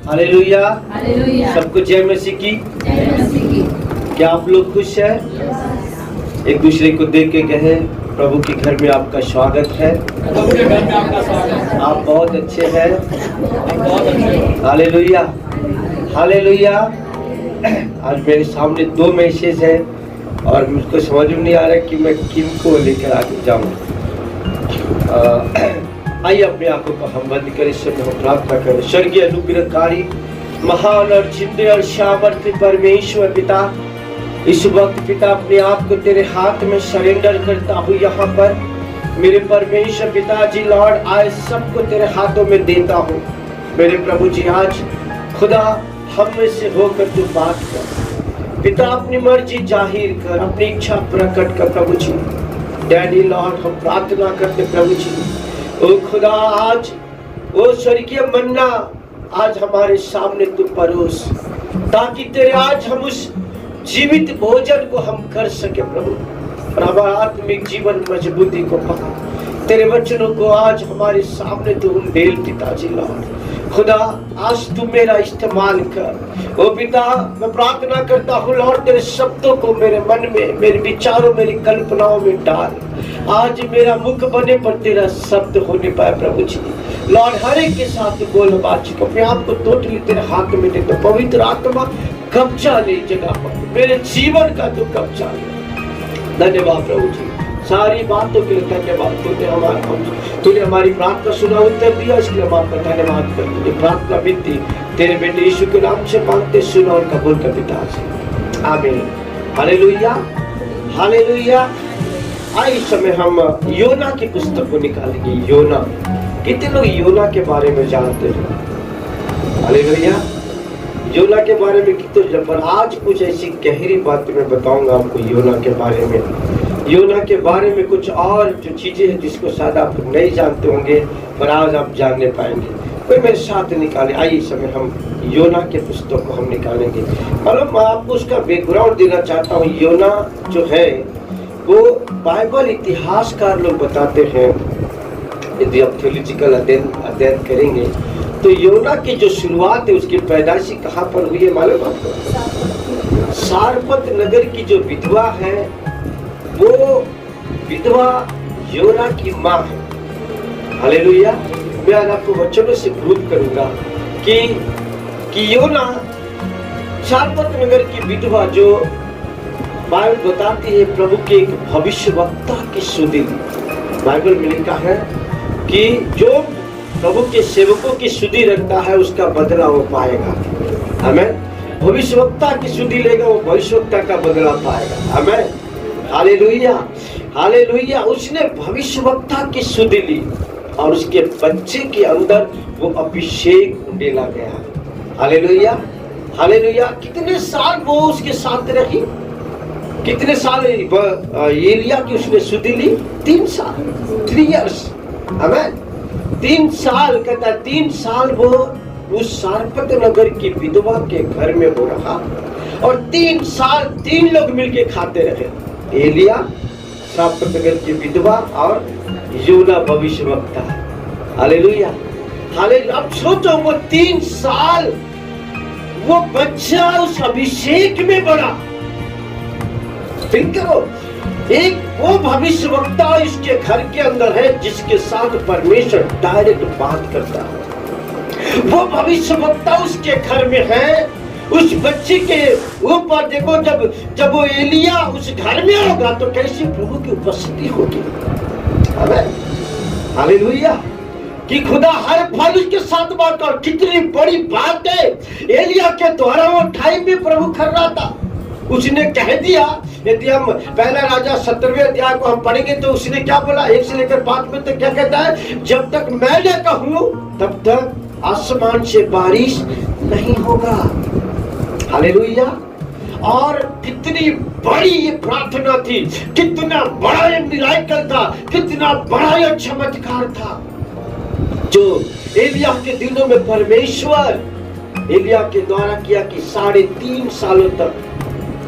Hallelujah. Hallelujah. सबको जय मसीह की। जय मसीह की। क्या आप लोग खुश हैं? एक दूसरे को देख के कहे प्रभु के घर में आपका स्वागत है। प्रभु के घर में आपका स्वागत है। आप बहुत अच्छे हैं। आप बहुत अच्छे हो। Hallelujah hallelujah. आज मेरे सामने 2 मैसेज है और मुझको समझ में नहीं आ रहा कि मैं किनको लेकर आगे जाऊं। आइए अपनी आंखों को हम बंद करें, सब हम प्रार्थना करें। स्वर्गीय अनुग्रहकारी महान और जिंदे और सामर्थ्य परमेश्वर पिता, इस वक्त पिता अपने आप को तेरे हाथ में सरेंडर करता हूँ। यहाँ पर मेरे परमेश्वर पिताजी लॉर्ड आज सबको तेरे हाथों में देता हूँ। मेरे प्रभु जी आज खुदा हम में से होकर तू बात कर पिता, अपनी मर्जी जाहिर कर, अपनी इच्छा प्रकट कर प्रभु जी। डैडी लॉर्ड हम प्रार्थना करते प्रभु जी, ओ खुदा आज ओ स्वर्गीय मन्ना आज हमारे सामने तू परोस, ताकि तेरे आज हम उस जीवित भोजन को हम कर सके प्रभु, और हमारा आत्मिक जीवन मजबूती को पा। तेरे वचनों को आज हमारे सामने तू उंडेल पिताजी लॉर्ड खुदा, आज तू मेरा इस्तेमाल कर। ओ पिता मैं प्रार्थना करता हूँ लॉर्ड, तेरे शब्दों को मेरे मन में, मेरे विचारों, मेरी कल्पनाओं में डाल। आज मेरा मुख बने पर तेरा शब्द होने पाए प्रभु जी लॉर्ड। हर एक के साथ बोल बातचीत को अपने आप को टोटली तेरे हाथ में दे। तो पवित्र आत्मा कब्जा ले जगह पर, मेरे जीवन का तू कब्जा ले। धन्यवाद प्रभु जी, सारी बातों के लिए धन्यवाद। तूने हमारी प्रार्थना सुना, उत्तर दिया, इसलिए हम आपका धन्यवाद करते हैं। प्रार्थना विनती तेरे बेटे यीशु के नाम से मांगते, सुना और कबूल कर पिता से, आमीन। Hallelujah hallelujah. इस समय हम योना की पुस्तक को निकालेंगे। योना, कितने लोग योना के बारे में जानते हैं? हालेलुया। योना के बारे में कितने, पर आज कुछ ऐसी गहरी बातें मैं बताऊंगा आपको योना के बारे में। योना के बारे में कुछ और जो चीजें हैं जिसको शायद आप नहीं जानते होंगे, पर आज आप जानने पाएंगे। कोई मेरे साथ निकाले। आइए इस समय हम योना के पुस्तक को हम निकालेंगे। मतलब मैं आपको उसका बैकग्राउंड देना चाहता हूँ। योना जो है वो बाइबल इतिहासकार लोग बताते हैं, यदि आप थियोलॉजिकल अध्ययन करेंगे तो योना की जो शुरुआत है उसकी पैदाइशी कहाँ पर हुई है मालूम आपको? सारपत नगर की जो विधवा है वो विधवा योना की माँ है। हालेलुया। मैं आज आपको वचनों से प्रूव करूंगा कि योना सारपत नगर की विधवा, जो बाइबल बताती है प्रभु के एक भविष्यवक्ता की सुधि। बाइबल में लिखा है कि जो प्रभु के सेवकों की सुधि रखता है उसका बदला वो पाएगा। हमें भविष्यवक्ता की सुधि लेगा, वो भविष्यवक्ता का बदला पाएगा। हमें हालेलुया हालेलुया। उसने भविष्यवक्ता की सुधि ली और उसके बच्चे के अंदर वो अभिषेक उंडेला गया। Hallelujah hallelujah. कितने साल वो उसके साथ रही? कितने साल एलिया की उसने सुधि ली? 3 साल, 3 years। हमें 3 साल कहता है, 3 साल वो उस सारपत नगर की विधवा के घर में वो रहा और 3 साल 3 लोग मिलके खाते रहे। एलिया, सारपत नगर की विधवा और योना भविष्यवक्ता। Hallelujah hallelujah. अब सोचो वो 3 साल वो बच्चा उस अभिषेक में बढ़ा। थिंक करो, एक वो भविष्यवक्ता इसके घर के अंदर है जिसके साथ परमेश्वर डायरेक्ट बात करता है। वो भविष्यवक्ता उसके घर में है। उस बच्चे के ऊपर देखो, जब वो एलिया उस घर में होगा तो कैसी प्रभु की उपस्थिति होगी। हालेलुया। कि खुदा हर फल उसके साथ बात। और कितनी बड़ी बात है, एलिया के द्वारा वो टाइम में प्रभु कर रहा था। उसने कह दिया, यदि हम पहला राजा 17वें अध्याय को हम पढ़ेंगे तो उसने क्या बोला, 1 से लेकर 5 में तक क्या कहता है? जब तक मैं न कहूं तब तक आसमान से बारिश नहीं होगा। हालेलुया। और कितनी बड़ी ये प्रार्थना थी, कितना बड़ा ये मिराकल था, कितना बड़ा ये चमत्कार था जो एलिया के दिनों में परमेश्वर एलिया के द्वारा किया कि 3.5 सालों तक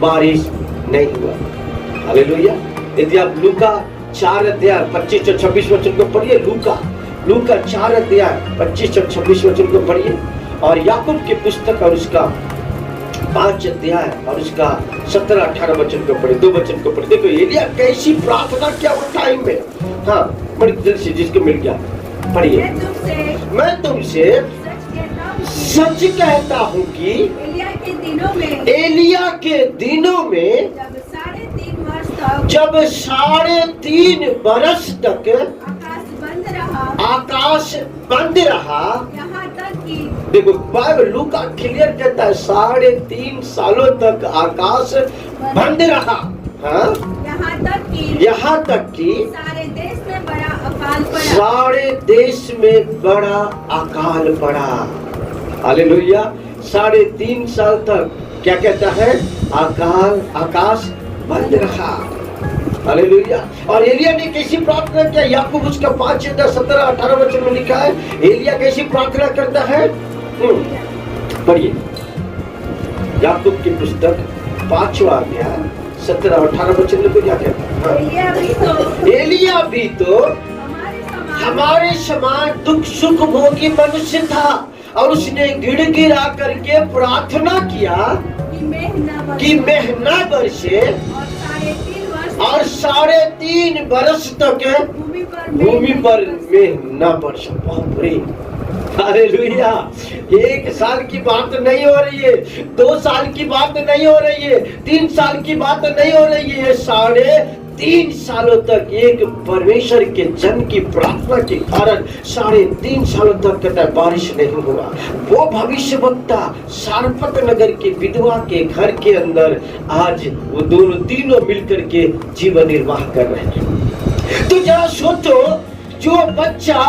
बारिश नहीं हुआ। हालेलुया। यदि आप लूका 4 अध्याय 25 और 26 वचन को पढ़िए, लूका 4 अध्याय 25 और 26 वचन को पढ़िए और याकूब की पुस्तक और उसका 5 अध्याय और उसका 17-18 वचन को पढ़े, 2 वचन को पढ़े। देखो एलिया कैसी प्रार्थना किया वो टाइम में। हाँ बड़ी दिल से जिसको मिल गया पढ़िए। मैं तुमसे सच कहता हूँ कि एलिया के दिनों में जब 3.5 बरस तक आकाश बंद रहा, यहाँ तक कि देखो बाइबल लूका क्लियर कहता है 3.5 सालों तक आकाश बंद रहा। हाँ यहाँ तक कि सारे देश में बड़ा अकाल पड़ा। सारे देश में बड़ा अकाल पड़ा। हालेलुया। 3.5 साल तक क्या कहता है, आकाश बंद रहा। हालेलुया। और एलिया ने कैसी प्रार्थना किया, याकूब उसका 5, 17-18 वचन में लिखा है एलिया कैसी प्रार्थना करता है। पढ़िए याकूब की पुस्तक 5वां अध्याय 17-18 वचन में क्या कहता है। एलिया भी तो हमारे समान दुख सुख भोगी मनुष्य था और उसने गिड़गिड़ा करके प्रार्थना किया कि मेहना बरसे और 3.5 बरस तक भूमि पर मेहना बरसे। बाप रे। हालेलुया। 1 साल की बात नहीं हो रही है, 2 साल की बात नहीं हो रही है, 3 साल की बात नहीं हो रही है। 3.5 सालों तक एक परमेश्वर के जन की प्रार्थना के कारण 3.5 सालों तक कहता बारिश नहीं हुआ। वो भविष्यवक्ता सारपत नगर के विधवा के घर के अंदर आज वो तीनों मिलकर के जीवन निर्वाह कर रहे हैं। तो जरा सोचो, जो बच्चा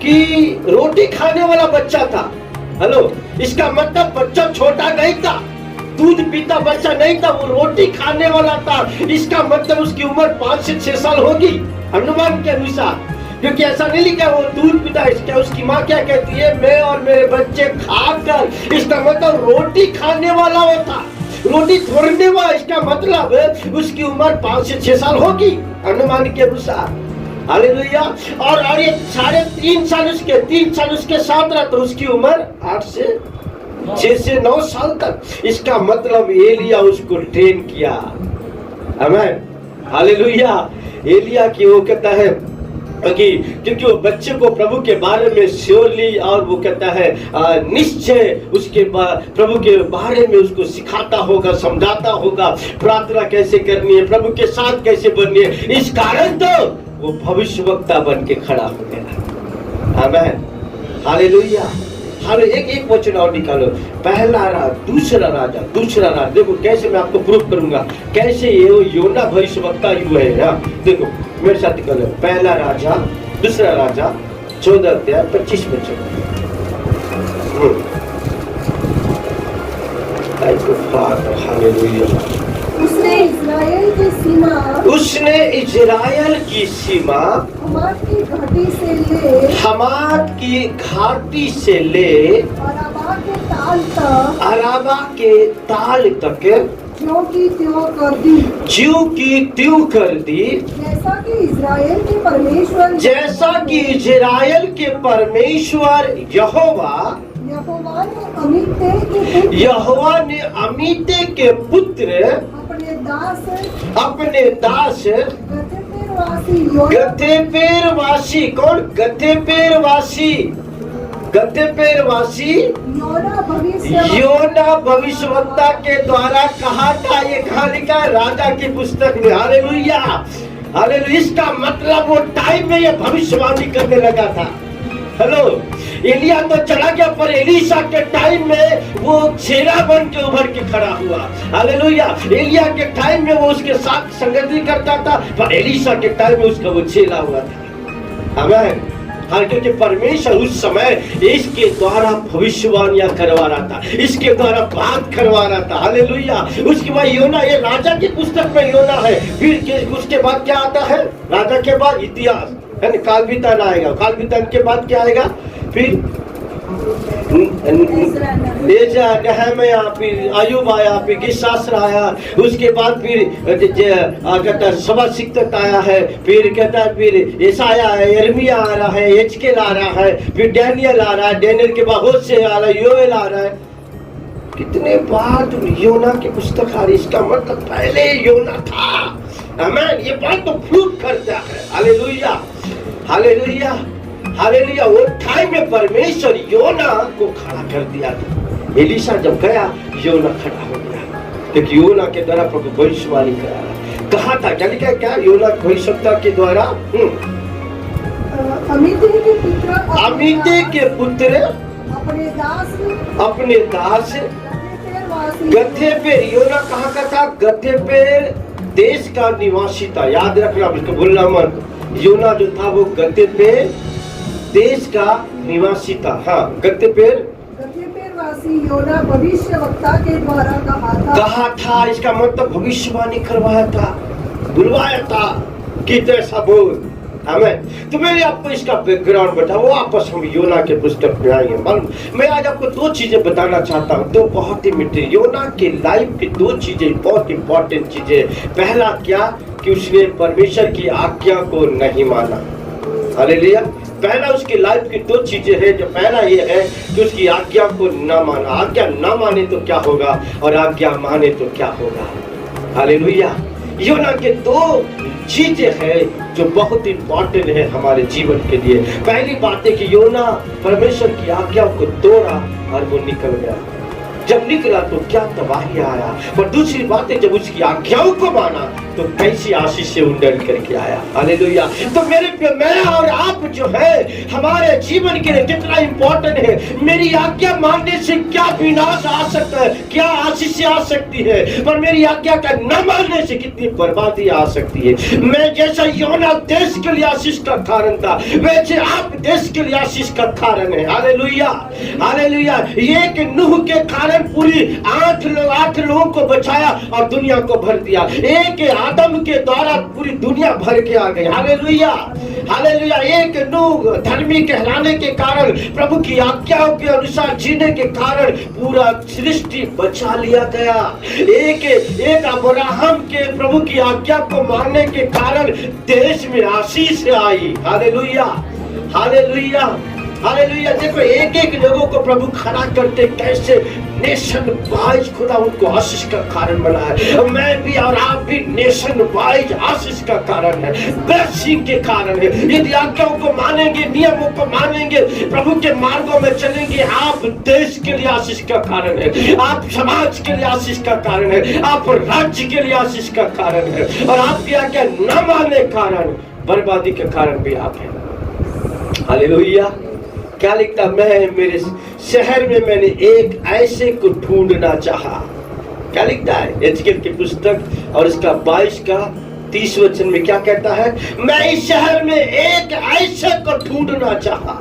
कि रोटी खाने वाला बच्चा था, हेलो, इसका मतलब बच्चा छोटा नहीं था, दूध पीता बच्चा नहीं था, वो रोटी खाने वाला था। इसका मतलब उसकी उम्र 5 से 6 साल होगी अनुमान के अनुसार, क्योंकि ऐसा नहीं लिखा वो दूध पीता। इसका उसकी माँ क्या कहती है, मैं और मेरे बच्चे खाकर, इसका मतलब रोटी खाने वाला वो था, रोटी तोड़ने वाला। इसका मतलब उसकी उम्र 5 से 6 साल होगी अनुमान के अनुसार। हालेलुया। और ये 3.5 साल उसके 3 साल उसके साथ रहा तो उसकी उम्र 6 से 9 साल तक। इसका मतलब एलिया उसको ट्रेन किया। आमीन। हालेलुया। एलिया की वो कहता है क्योंकि वो बच्चे को प्रभु के बारे में श्योरली और वो कहता है निश्चय उसके प्रभु के बारे में उसको सिखाता होगा, समझाता होगा, प्रार्थना कैसे करनी है, प्रभु के साथ कैसे बननी है। इस कारण तो वो भविष्यवक्ता बन के खड़ा हो गया। आमीन। हालेलुया। एक वचन और निकालो, दूसरा राजा। देखो कैसे मैं आपको प्रूफ करूंगा कैसे ये योना भविष्यवक्ता युग है। देखो मेरे साथ निकालो, दूसरा राजा 14 अध्याय 25 वचन। हालेलुया। उसने इजराइल की सीमा हमात की घाटी से ले अराबा के ताल तक ज्यों की त्यों कर दी, जैसा कि इजराइल के परमेश्वर यहोवा ने अमीते के पुत्र अपने दास गथेपेरवासी। कौन? गथेपेरवासी योना भविष्यवक्ता के द्वारा कहा था। ये कहाँ लिखा है? राजा की पुस्तक में। हालेलुया। हालेलुया। इसका मतलब वो टाइम में ये भविष्यवाणी करने लगा था। हेलो, एलिया तो चला गया पर एलीशा के टाइम में वो चेला बन के उभर के खड़ा हुआ। हालेलुया। एलिया के टाइम में वो उसके साथ संगति करता था पर एलीशा के टाइम में उसका वो चेला हुआ था। आमीन। क्योंकि परमेश्वर उस समय इसके द्वारा भविष्यवाणियां करवा रहा था, इसके द्वारा बात करवा रहा था। हालेलुया। उसके बाद योना, ये राजा की पुस्तक में योना है। फिर उसके बाद क्या आता है? राजा के बाद इतिहास, काल बितान आएगा। काल बितान के बाद क्या आएगा? फिर नहम्याह, फिर अय्यूब आया, फिर गिशास्र आया, उसके बाद फिर कहता है सभा सिक्तत आया है, फिर कहता है फिर यशायाह है, यिर्मयाह आ रहा है, यजकेल आ रहा है, फिर डैनियल आ रहा है, डैनियल के बाद होशे आ रहा है, योएल आ रहा है। कितने बार तुम योना की पुस्तक आ रही, इसका मतलब पहले योना था। आमीन, ये बात तो प्रूव करता है। Hallelujah, hallelujah, hallelujah. वो टाइम में परमेश्वर योना को खड़ा कर दिया था। एलीशा जब गया, योना खड़ा हो गया, क्योंकि योना के द्वारा प्रभु भविष्यवाणी करा कहा था। क्या लिखा है, क्या योना भविष्यवक्ता के द्वारा अमित्ते के पुत्र अपने दास गथेपेर, योना कहाँ का था? गथेपेर देश का निवासी था। याद रखना, इसको भूलना मत। योना जो था वो गथेपेर देश का निवासी था। हाँ, गथेपेर वासी योना भविष्यवक्ता के द्वारा कहा था। इसका मतलब भविष्यवाणी करवाया था, बुलवाया था कि जैसा बोल। हमें तो मैंने आपको इसका बैकग्राउंड बताया, वो आपस हम योना के पुस्तक में आएंगे। मालूम, मैं आज आपको दो चीजें बताना चाहता हूँ, दो बहुत ही मीठी योना के लाइफ की दो चीजें, बहुत इंपॉर्टेंट चीजें। पहला क्या कि उसने परमेश्वर की आज्ञा को नहीं माना। हालेलुया। पहला उसकी लाइफ की दो चीजें हैं। जो पहला ये है कि उसकी आज्ञा को न माना। आज्ञा न माने तो क्या होगा, और आज्ञा माने तो क्या होगा। हालेलुया। योना के दो चीजें हैं जो बहुत इंपॉर्टेंट है हमारे जीवन के लिए। पहली बात है कि योना परमेश्वर की आज्ञा को तोड़ा और वो निकल गया। जब निकला तो क्या तबाही आया, पर दूसरी बात है जब उसकी आज्ञाओं को माना तो कैसी आशीष से उंडल करके आया। हालेलुया। तो मैं और आप जो है हमारे जीवन के लिए कितना इंपॉर्टेंट है। मेरी आज्ञा मानने से क्या विनाश आ सकता है, क्या आशीष आ सकती है, पर मेरी आज्ञा का न मानने से कितनी बर्बादी आ सकती है। मैं जैसा योना देश के लिए आशीष का कारण था, वैसे आप देश के लिए आशीष का कारण है। Hallelujah, hallelujah. एक नूह के कारण पूरी 8 लोगों को बचाया और दुनिया को भर दिया। एक आदम के द्वारा पूरी दुनिया भर के आ गई। Hallelujah, hallelujah. एक नूह धर्मी कहलाने के कारण, प्रभु की आज्ञाओं के अनुसार जीने के कारण पूरा सृष्टि बचा लिया गया। एक अब्राहम के प्रभु की आज्ञा को मानने के कारण देश में आशीष आई। Hallelujah, hallelujah, hallelujah. देखो एक एक लोगों को प्रभु खड़ा करते कैसे नेशन वाइज खुदा उनको आशीष का कारण बना है। मैं भी और आप भी नेशन वाइज आशीष का कारण है, ब्लेसिंग के कारण है। यदि आज्ञाओं को मानेंगे, नियमों को मानेंगे, प्रभु के मार्गों में चलेंगे, आप देश के लिए आशीष का कारण है, आप समाज के लिए आशीष का कारण है, आप राज्य के लिए आशीष का कारण है। और आपकी आज्ञा न मानने के कारण बर्बादी के कारण भी आप हैं। हालेलुया। क्या लिखता, मैं मेरे शहर में मैंने एक ऐसे को ढूंढना चाहा। क्या लिखता है यजकेल की पुस्तक और इसका 22 का 30 वचन में क्या कहता है? मैं इस शहर में एक ऐसे को ढूंढना चाहा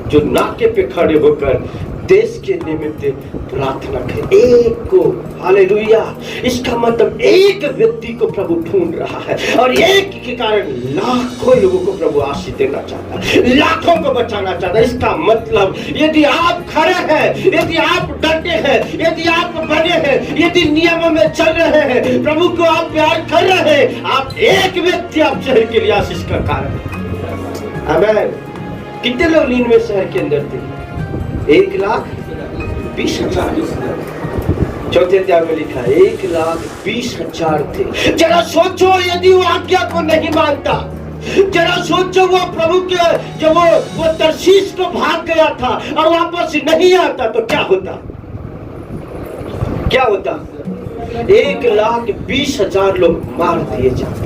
जो नाके पे खड़े होकर देश के निमित्त प्रार्थना करे। एक को, हालेलुया। इसका मतलब एक व्यक्ति को प्रभु ढूंढ रहा है और एक के कारण लाखों लोगों को प्रभु आशीष देना चाहता है, लाखों को बचाना चाहता है। इसका मतलब यदि आप खड़े हैं, यदि आप डटे हैं, यदि आप बने हैं, यदि नियमों में चल रहे हैं, प्रभु को आप प्यार कर रहे हैं, आप एक व्यक्ति आप शहर के लिए आशीष का कारण है। आमीन। कितने लोग नीनवे शहर के अंदर थे? 1,20,000। चौथे अध्याय में लिखा है 1,20,000 थे। जरा सोचो, यदि वो आज्ञा को नहीं मानता, जरा सोचो वो प्रभु के, जब वो तरशीश को भाग गया था और वापस नहीं आता तो क्या होता, क्या होता? 1,20,000 लोग मार दिए जाते,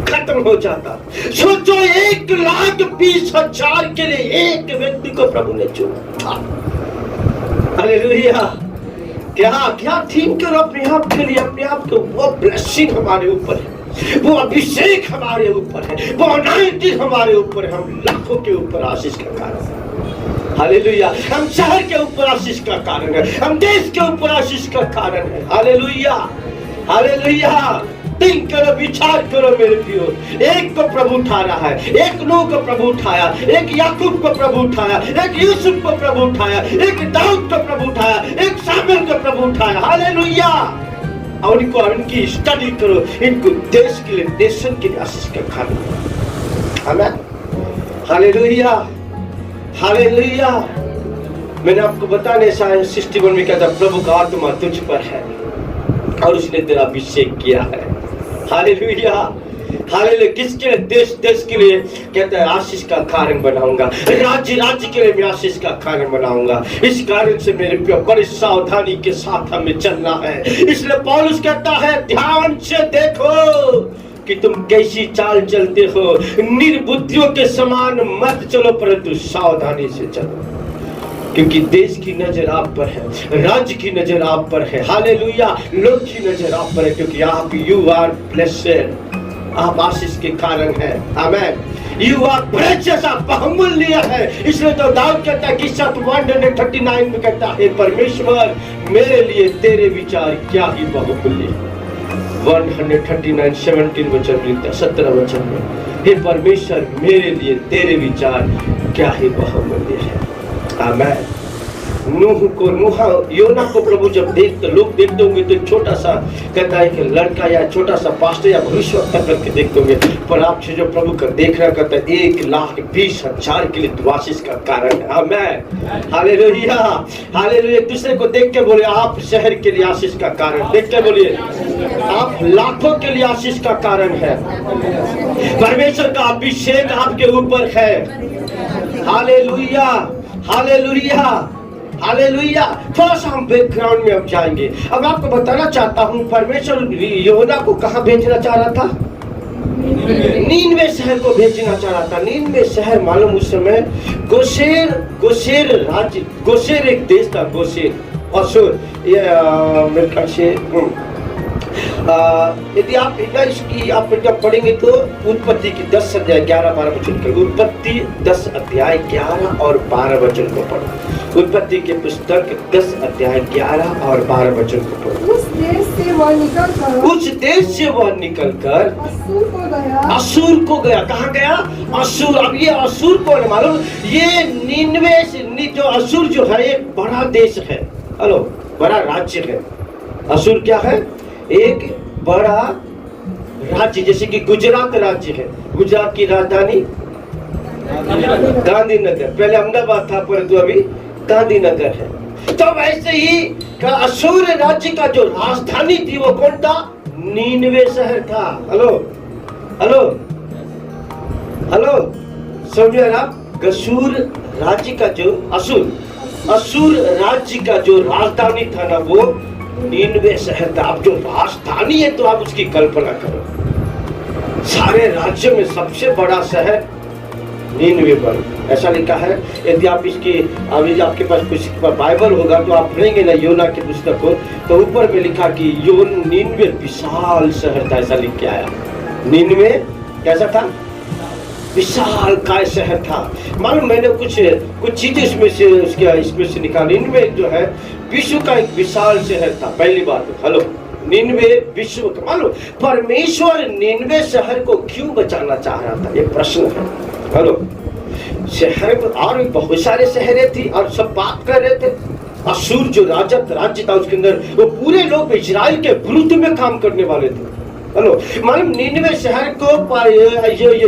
खत्म हो जाता। सोचो 1,20,000 के लिए एक व्यक्ति को प्रभु ने चुना। हालेलुया। क्या थिंक करो अपने आप के लिए, अपने आप को। वो ब्लेसिंग हमारे ऊपर है, वो अभिषेक हमारे ऊपर है, वो अनाइंटिंग हमारे ऊपर है। हम लाखों के ऊपर आशीष का कारण है। हालेलुया। हम शहर के ऊपर आशीष का कारण है, हम देश के ऊपर आशीष का कारण है। हालेलुया, हालेलुया, थिंक करो, विचार करो मेरे प्रियो। एक को प्रभु उठा रहा है, एक नूह को प्रभु उठाया, एक याकूब को प्रभु उठाया, एक यूसुफ को प्रभु उठाया, एक दाऊद को प्रभु उठाया, एक सामुएल को प्रभु उठाया। हालेलुया। और इनको इनकी स्टडी करो, इनको देश के लिए, नेशन के लिए आशीष का खाना। आमीन। Hallelujah, hallelujah. मैंने आपको बताने साया 61 में कहता प्रभु का आत्मा तुझ पर है और उसने तेरा अभिषेक किया है। Hallelujah, hallelujah. किसके लिए? देश देश के लिए कहता है आशीष का कारण बनाऊंगा, राज्य राज्य के लिए मैं आशीष का कारण बनाऊंगा। इस कारण से मेरे प्रिय बड़ी सावधानी के साथ हमें चलना है। इसलिए पौलुस कहता है ध्यान से देखो कि तुम कैसी चाल चलते हो, निर्बुद्धियों के समान मत चलो परंतु सावधानी से चलो, क्योंकि देश की नजर आप पर है, राज्य की नजर आप पर है। हालेलुया। लोग की नजर आप पर है, क्योंकि आप यू आर ब्लेस्ड, आप आशीष के कारण है। आमीन। यू आर प्रेशियस, आप बहुमूल्य है। इसलिए तो दाऊद कहता है कि 139 में कहता है परमेश्वर मेरे लिए तेरे विचार क्या ही बहुमूल्य है। 139 17 वचन लिखता, 17 वचन में, हे परमेश्वर मेरे लिए तेरे विचार क्या ही बहुमूल्य है। आमीन। योना को प्रभु जब देखते लोग देखते होंगे तो छोटा सा कहता है कि लड़का या छोटा सा पास्टर या भविष्यवक्ता करके देखते होंगे, पर आप जो प्रभु का देख रहा कहता है 1,20,000 के लिए तू आशीष का कारण है। आमीन। Hallelujah, hallelujah. दूसरे को देख के बोले आप शहर के लिए आशीष का कारण, देख के बोलिए आप लाखों के लिए आशीष का कारण है। परमेश्वर का अभिषेक आपके ऊपर है। Hallelujah, hallelujah, hallelujah. थोड़ा सा हम बैकग्राउंड में अब जाएंगे। अब आपको बताना चाहता हूँ परमेश्वर योना को कहाँ भेजना चाह रहा था? नीनवे शहर को भेजना चाह रहा था। नीनवे शहर मालूम उस समय गोशेर राज्य, गोशेर एक देश था, गोशेर असुर, ये मेरे ख्याल से यदि आप इसकी आप जब पढ़ेंगे तो उत्पत्ति की 10 अध्याय 11-12 वचन के, उत्पत्ति 10 अध्याय 11 और 12 वचन को पढ़ो। उत्पत्ति के पुस्तक 10 अध्याय 11 और 12 वचन को पढ़ो। उस देश से वह निकलकर असूर को गया। कहाँ गया? असूर। अब ये असूर को मालूम, ये नीनवे जो असूर जो है एक बड़ा देश है, हेलो, बड़ा राज्य है। असूर क्या है? एक बड़ा राज्य, जैसे कि गुजरात राज्य है। गुजरात की राजधानी गांधीनगर, पहले अहमदाबाद था परंतु अभी गांधीनगर है। तो वैसे ही असूर राज्य का जो राजधानी थी वो कौन था? नीनवे शहर था। हेलो, हेलो, हेलो, समझे आप? असूर राज्य का जो असूर राज्य का जो राजधानी था ना वो नीनवे शहर था। अब जो राजधानी है तो आप उसकी कल्पना करो, सारे राज्य में सबसे बड़ा शहर नीनवे पर, ऐसा लिखा है। यदि आप इसकी अभी आपके पास कुछ बाइबल होगा तो आप पढ़ेंगे ना योना के पुस्तक को, तो ऊपर में लिखा कि नीनवे विशाल शहर था, ऐसा लिख के आया। नीनवे कैसा था? विशाल काय शहर था। मालूम मैंने कुछ चीजें इसमें से निकाली। नीनवे जो है विश्व का एक विशाल शहर था, पहली बात। हेलो, नीनवे विश्व का, मालूम परमेश्वर नीनवे शहर को क्यों बचाना चाह रहा था, ये प्रश्न है। हेलो, शहर और बहुत सारे शहरें थी और सब बात कर रहे थे। असूर जो राज्य था उसके अंदर वो पूरे लोग इजराइल के विरुद्ध में काम करने वाले थे। हेलो, मालूम नीनवे शहर को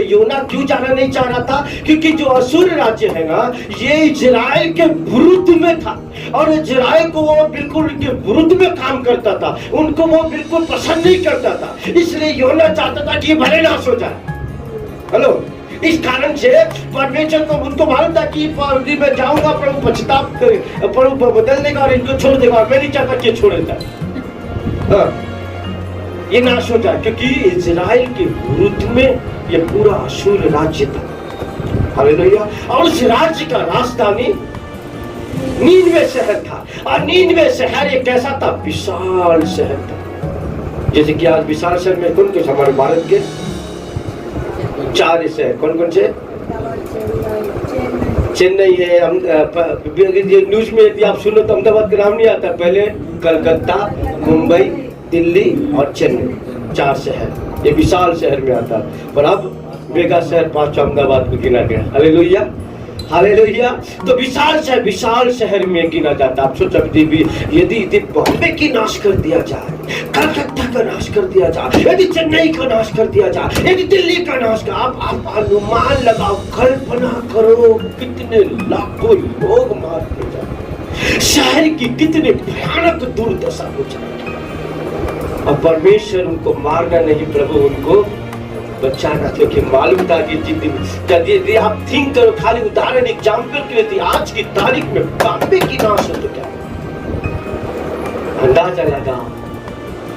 योना क्यों जाना नहीं चाह रहा था? क्योंकि जो असूर राज्य है ना ये इजराइल के विरुद्ध में था और इजराइल को वो बिल्कुल उनके विरुद्ध में काम करता था, उनको वो बिल्कुल पसंद नहीं करता था। इसलिए योना चाहता था कि भले नाश हो जाए। हेलो, इस कारण से परमेश्वर को उनको मालूम था कि मैं जाऊंगा, प्रभु पछतावा करे, प्रभु बदल देगा और इनको छोड़ देगा। मैं नहीं चाहता कि छोड़ देता ये नाश हो जाए, क्योंकि इजराइल के विरुद्ध में ये पूरा असूर राज्य था। हालेलुया। और उस राज्य का राजधानी नीनवे शहर था और नीनवे शहर एक कैसा था? विशाल शहर था। जैसे कि आज विशाल शहर में कौन कौन, हमारे भारत के 4 शहर कौन कौन से? चेन्नई है, न्यूज में यदि आप सुनो तो अहमदाबाद का नाम नहीं आता, पहले कलकत्ता, मुंबई, दिल्ली और चेन्नई। 4 शहर, ये विशाल शहर में आता, पर अब मेगा शहर 5 अहमदाबाद में गिना गया। Hallelujah, hallelujah. तो विशाल शहर में गिना जाता। आप सोचो यदि बॉम्बे की नाश कर दिया जाए, कलकत्ता का नाश कर दिया जाए, यदि चेन्नई का नाश कर दिया जाए, यदि दिल्ली का नाश कर, आप अनुमान लगाओ, कल्पना करो कितने लाखों लोग मार दिए जाए, शहर की कितने भयानक दुर्दशा हो जाए। और परमेश्वर उनको मारना नहीं, प्रभु उनको बचाना, क्योंकि मालूम था कि यदि आप थिंक करो, खाली उदाहरण एग्जाम्पल के लिए थी, आज की तारीख में बॉम्बे की नाश हो तो क्या, अंदाजा लगाओ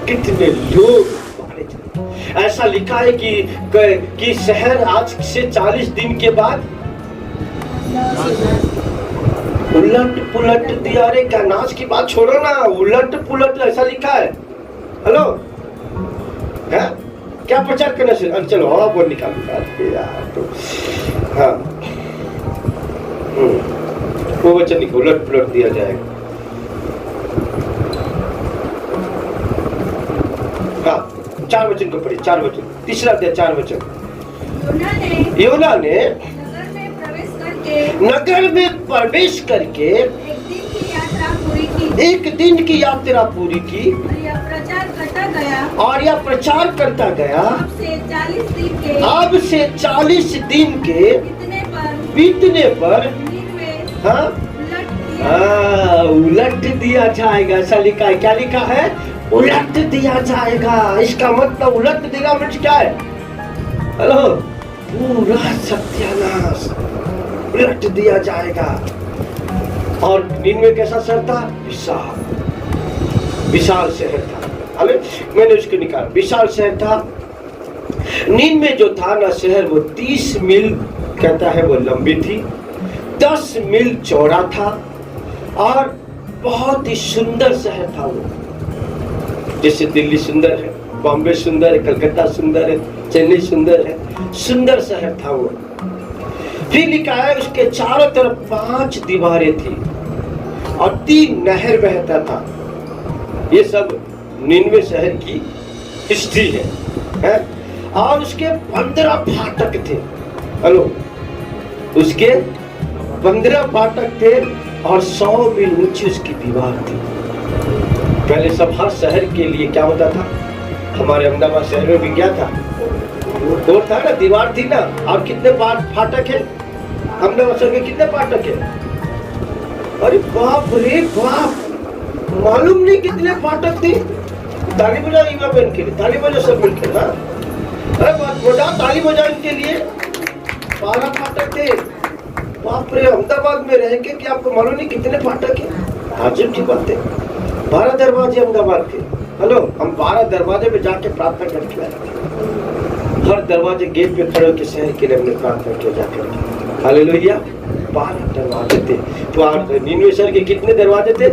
कितने लोग मारे जाए। ऐसा लिखा है कि शहर आज से 40 दिन के बाद उलट पुलट दिया। अरे क्या नाश की बात छोड़ो ना, उलट पुलट ऐसा लिखा है। हेलो, है क्या प्रचार करना चाहिए? चलो वो निकाल यार, तो हाँ वो वचन लिखो, उलट पुलट दिया जाएगा। हाँ 4 वचन को पढ़िए, 4 वचन, तीसरा अध्याय 4 वचन। योना ने नगर में प्रवेश करके एक दिन की यात्रा पूरी की और यह प्रचार करता गया। अब से 40 दिन के बीतने पर उलट दिया जाएगा। ऐसा लिखा है। क्या लिखा है? उलट दिया जाएगा। इसका मतलब उलट देगा मतलब क्या है? हेलो, पूरा सत्यानाश उलट दिया जाएगा। और निन्वे कैसा शहर था? विशाल शहर था। अरे मैंने उसको निकाला, विशाल शहर था। निन्वे जो था ना शहर, वो 30 मील कहता है वो लंबी थी, 10 मील चौड़ा था और बहुत ही सुंदर शहर था वो। जैसे दिल्ली सुंदर है, बॉम्बे सुंदर है, कलकत्ता सुंदर है, चेन्नई सुंदर है, सुंदर शहर था वो। फिर लिखा है उसके चारों तरफ 5 दीवारें थी और 3 नहर बहता था। ये सब निन्वे शहर की हिस्ट्री है? और उसके 15 फाटक थे। हेलो, उसके 15 फाटक थे और 100 मील ऊंची उसकी दीवार थी। पहले सब हर शहर के लिए क्या होता था? हमारे अहमदाबाद शहर में भी क्या था? वो था ना, दीवार थी ना। और कितने फाटक है अहमदाबाद शहर में? कितने फाटक है? अरे बाप रे बाप, मालूम नहीं कितने फाटक थे। ताली बजाओ युवा बहन के लिए, ताली बजाओ सब मिलकर। हाँ, अरे बजाओ, ताली बजाओ इनके लिए। 12 फाटक थे। बाप रे, अहमदाबाद में रह के क्या आपको मालूम नहीं कितने फाटक है? अजीब की बात है। 12 दरवाजे अहमदाबाद के। हेलो, हम 12 दरवाजे पे जाके प्रार्थना करके आए। हर दरवाजे गेट पे खड़े होकर शहर के लिए हमने प्रार्थना किया जाकर। हालेलुया। 12 दरवाजे थे। तो निन्वे शहर के कितने दरवाजे थे?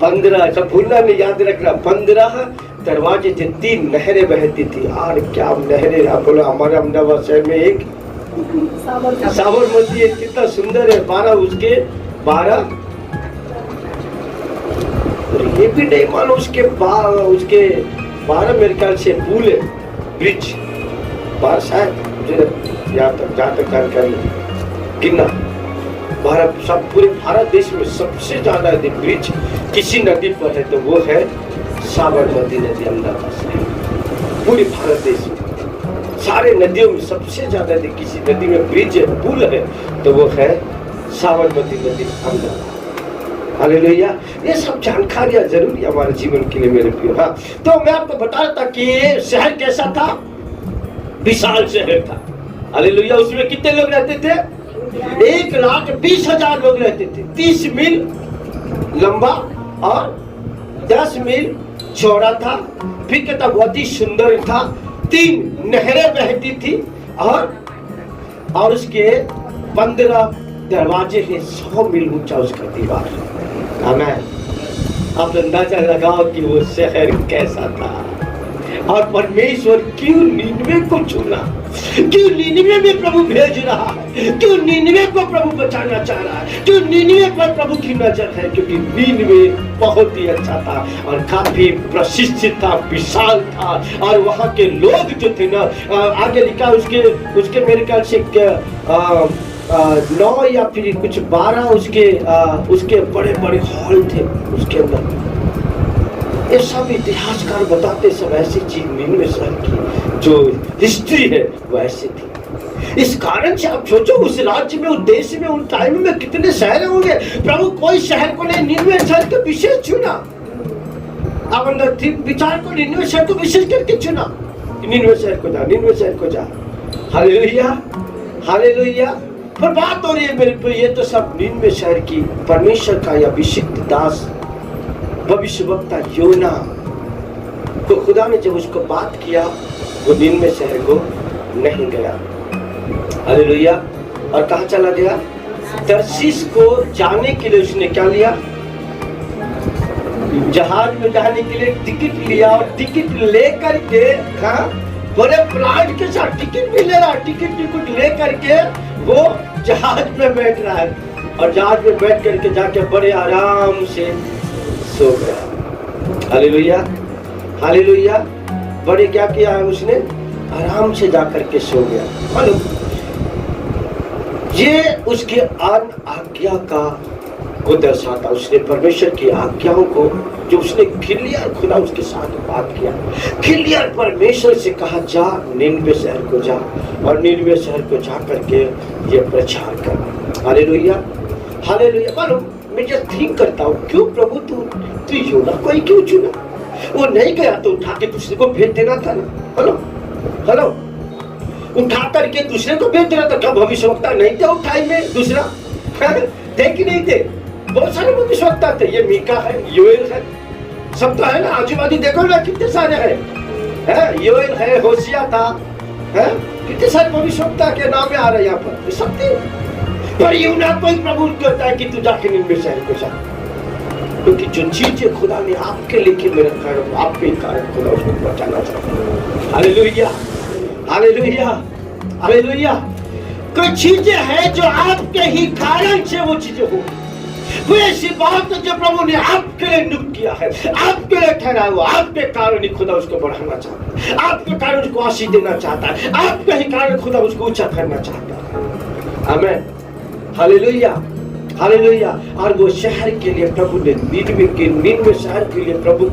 15। सब भूलना नहीं, याद रखना। 15 दरवाजे थे, 3 नहरें बहती थी। और क्या नहरें! आप बोलो, हमारे अहमदाबाद शहर में एक साबरमती है, कितना सुंदर है। 12 उसके 12 ये भी नहीं मानो उसके 12 मेरे ख्याल से पुल है, ब्रिज 12 शायद, मुझे यहाँ तक जहाँ तक जानकारी गिनना। भारत, सब पूरे भारत देश में सबसे ज्यादा यदि ब्रिज किसी नदी पर है तो वो है साबरमती नदी अहमदाबाद से। पूरे भारत देश में सारे नदियों में सबसे ज्यादा यदि किसी नदी में ब्रिज है, पुल है, तो वो है साबरमती नदी अहमदाबाद। हालेलुया। ये सब जानकारियां जरूरी हमारे जीवन के लिए मेरे प्रिय। हाँ, तो मैं आपको बता रहा था कि ये शहर कैसा था? विशाल शहर था। हालेलुया। उसमें कितने लोग रहते थे? 1,20,000 लोग रहते थे। 30 मील लंबा और 10 मील चौड़ा था। फिर कहता बहुत ही सुंदर था। 3 नहरें बहती थी और उसके 15 दरवाजे थे। 100 मील ऊंचा उसका दीवार। आमीन। आप अंदाजा लगाओ कि वो शहर कैसा था और परमेश्वर क्यों निन्वे को चुना। क्यों नीनवे में प्रभु भेज रहा है? क्यों नीनवे को प्रभु बचाना चाह रहा है? क्यों नीनवे पर प्रभु की नजर है? क्योंकि नीनवे बहुत ही अच्छा था और काफी प्रसिद्ध था, विशाल था, और वहां के लोग जो थे ना, आगे लिखा उसके मेरे ख्याल से 9 या फिर कुछ 12 उसके बड़े बड़े हॉल थे उसके अंदर। ये सब इतिहासकार बताते सब ऐसी चीज निन्वे शहर की जो हिस्ट्री है वो ऐसी थी। इस कारण से आप सोचो उस राज्य में, उस देश में, उन टाइम में कितने शहर होंगे। प्रभु कोई शहर को नहीं, निन्वे शहर को विशेष चुना। आप अंदर विचार को निन्वे शहर को विशेष करके चुना। निन्वे शहर को जा, निन्वे शहर को जा। Hallelujah, hallelujah. पर बात हो रही है मेरे पे, ये तो सब निन्वे शहर की परमेश्वर का या विशिष्ट दास भविष्यवक्ता योना को खुदा ने जब उसको बात किया, वो निन्वे शहर को नहीं गया। हालेलुया। और कहाँ चला गया? तर्शीश को जाने के लिए उसने क्या लिया? जहाज में जाने के लिए टिकट लिया, और टिकट लेकर के बड़े प्लान के साथ टिकट भी ले रहा, टिकट ले करके वो जहाज में बैठ रहा है, और जहाज में बैठ करके जाके बड़े आराम से सो गया। Hallelujah, hallelujah. बड़े क्या किया है उसने? आराम से जाकर के सो गया। मालूम, ये उसके आज्ञा का को दर्शाता। उसने परमेश्वर की आज्ञाओं को जो उसने क्लियर खुदा उसके साथ बात किया, क्लियर परमेश्वर से कहा जा निन्वे शहर को जा, और निन्वे शहर को जा करके ये प्रचार कर। Hallelujah, hallelujah. मालूम, मैं जब थिंक करता हूँ क्यों प्रभु तू योना को ही क्यों चुना? वो नहीं गया तो उठा के दूसरे को भेज देना था ना। हेलो, हेलो, उठा करके दूसरे को भेज देना था। क्या भविष्यवक्ता नहीं थे उस टाइम में? दूसरा थे कि नहीं थे? बहुत सारे भविष्यवक्ता थे। ये मीका है, योएल है, सब तो है ना। आजू बाजू देखो ना कितने सारे हैं। योएल है, होशिया था, कितने सारे भविष्यवक्ता के नाम आ रहे हैं यहाँ पर, सब थे। पर यूना कोई प्रभु कहता है कि तू जाके निन्वे शहर को जा, क्योंकि जो चीजें खुदा ने आपके लिखे में रखा है आपके कारण खुदा उसको बचाना चाहता है। Hallelujah, hallelujah, hallelujah. कोई चीजें हैं जो आपके ही कारण से वो चीजें हो, वो ऐसी बात है जो प्रभु ने आपके लिए नियुक्त किया है, आपके लिए ठहराया हुआ, आपके कारण ही खुदा उसको बढ़ाना चाहता है, आपके कारण उसको आशीष देना चाहता है, आपके ही कारण खुदा उसको ऊंचा करना चाहता है। आमीन, हालेलुया, हालेलुया। और वो शहर के लिए प्रभु ने निन्वे शहर के लिए प्रभु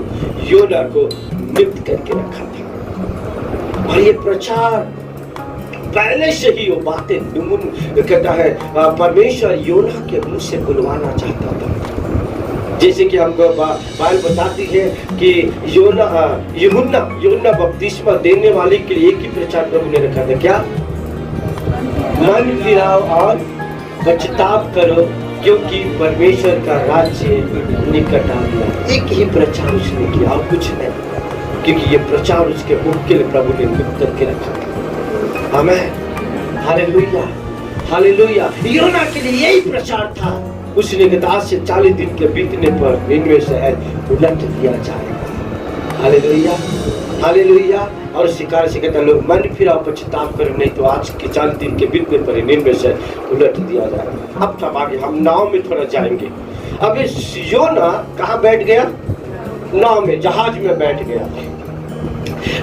योना को नियुक्त करके रखा था। और ये प्रचार पहले से ही वो बातें कहता है परमेश्वर योना के मुंह से बुलवाना चाहता था। जैसे कि हमको बाइबल बताती है कि यूहन्ना बपतिस्मा देने वाले के लिए एक ही प्रचार प्रभु ने रखा था। क्या? मन फिराओ और पछताव करो, क्योंकि परमेश्वर का राज्य निकट आ गया। एक ही प्रचार उसने किया और कुछ नहीं, क्योंकि ये प्रचार उसके मुख के लिए प्रभु ने नियुक्त करके रखा था। आमीन, हालेलुया, हालेलुया। योना के लिए यही प्रचार था। उसने कहा आज से 40 दिन के बीतने पर निन्वे शहर उलट दिया जाएगा। Hallelujah, hallelujah. और शिकार से कहता लोग मन फिराओ पछताव करो, नहीं तो आज के 40 दिन के बीतने पर निन्वे शहर उलट दिया जाएगा। अब तब आगे हम नाव में थोड़ा जाएंगे। अब योना कहाँ बैठ गया? नाव में, जहाज में बैठ गया।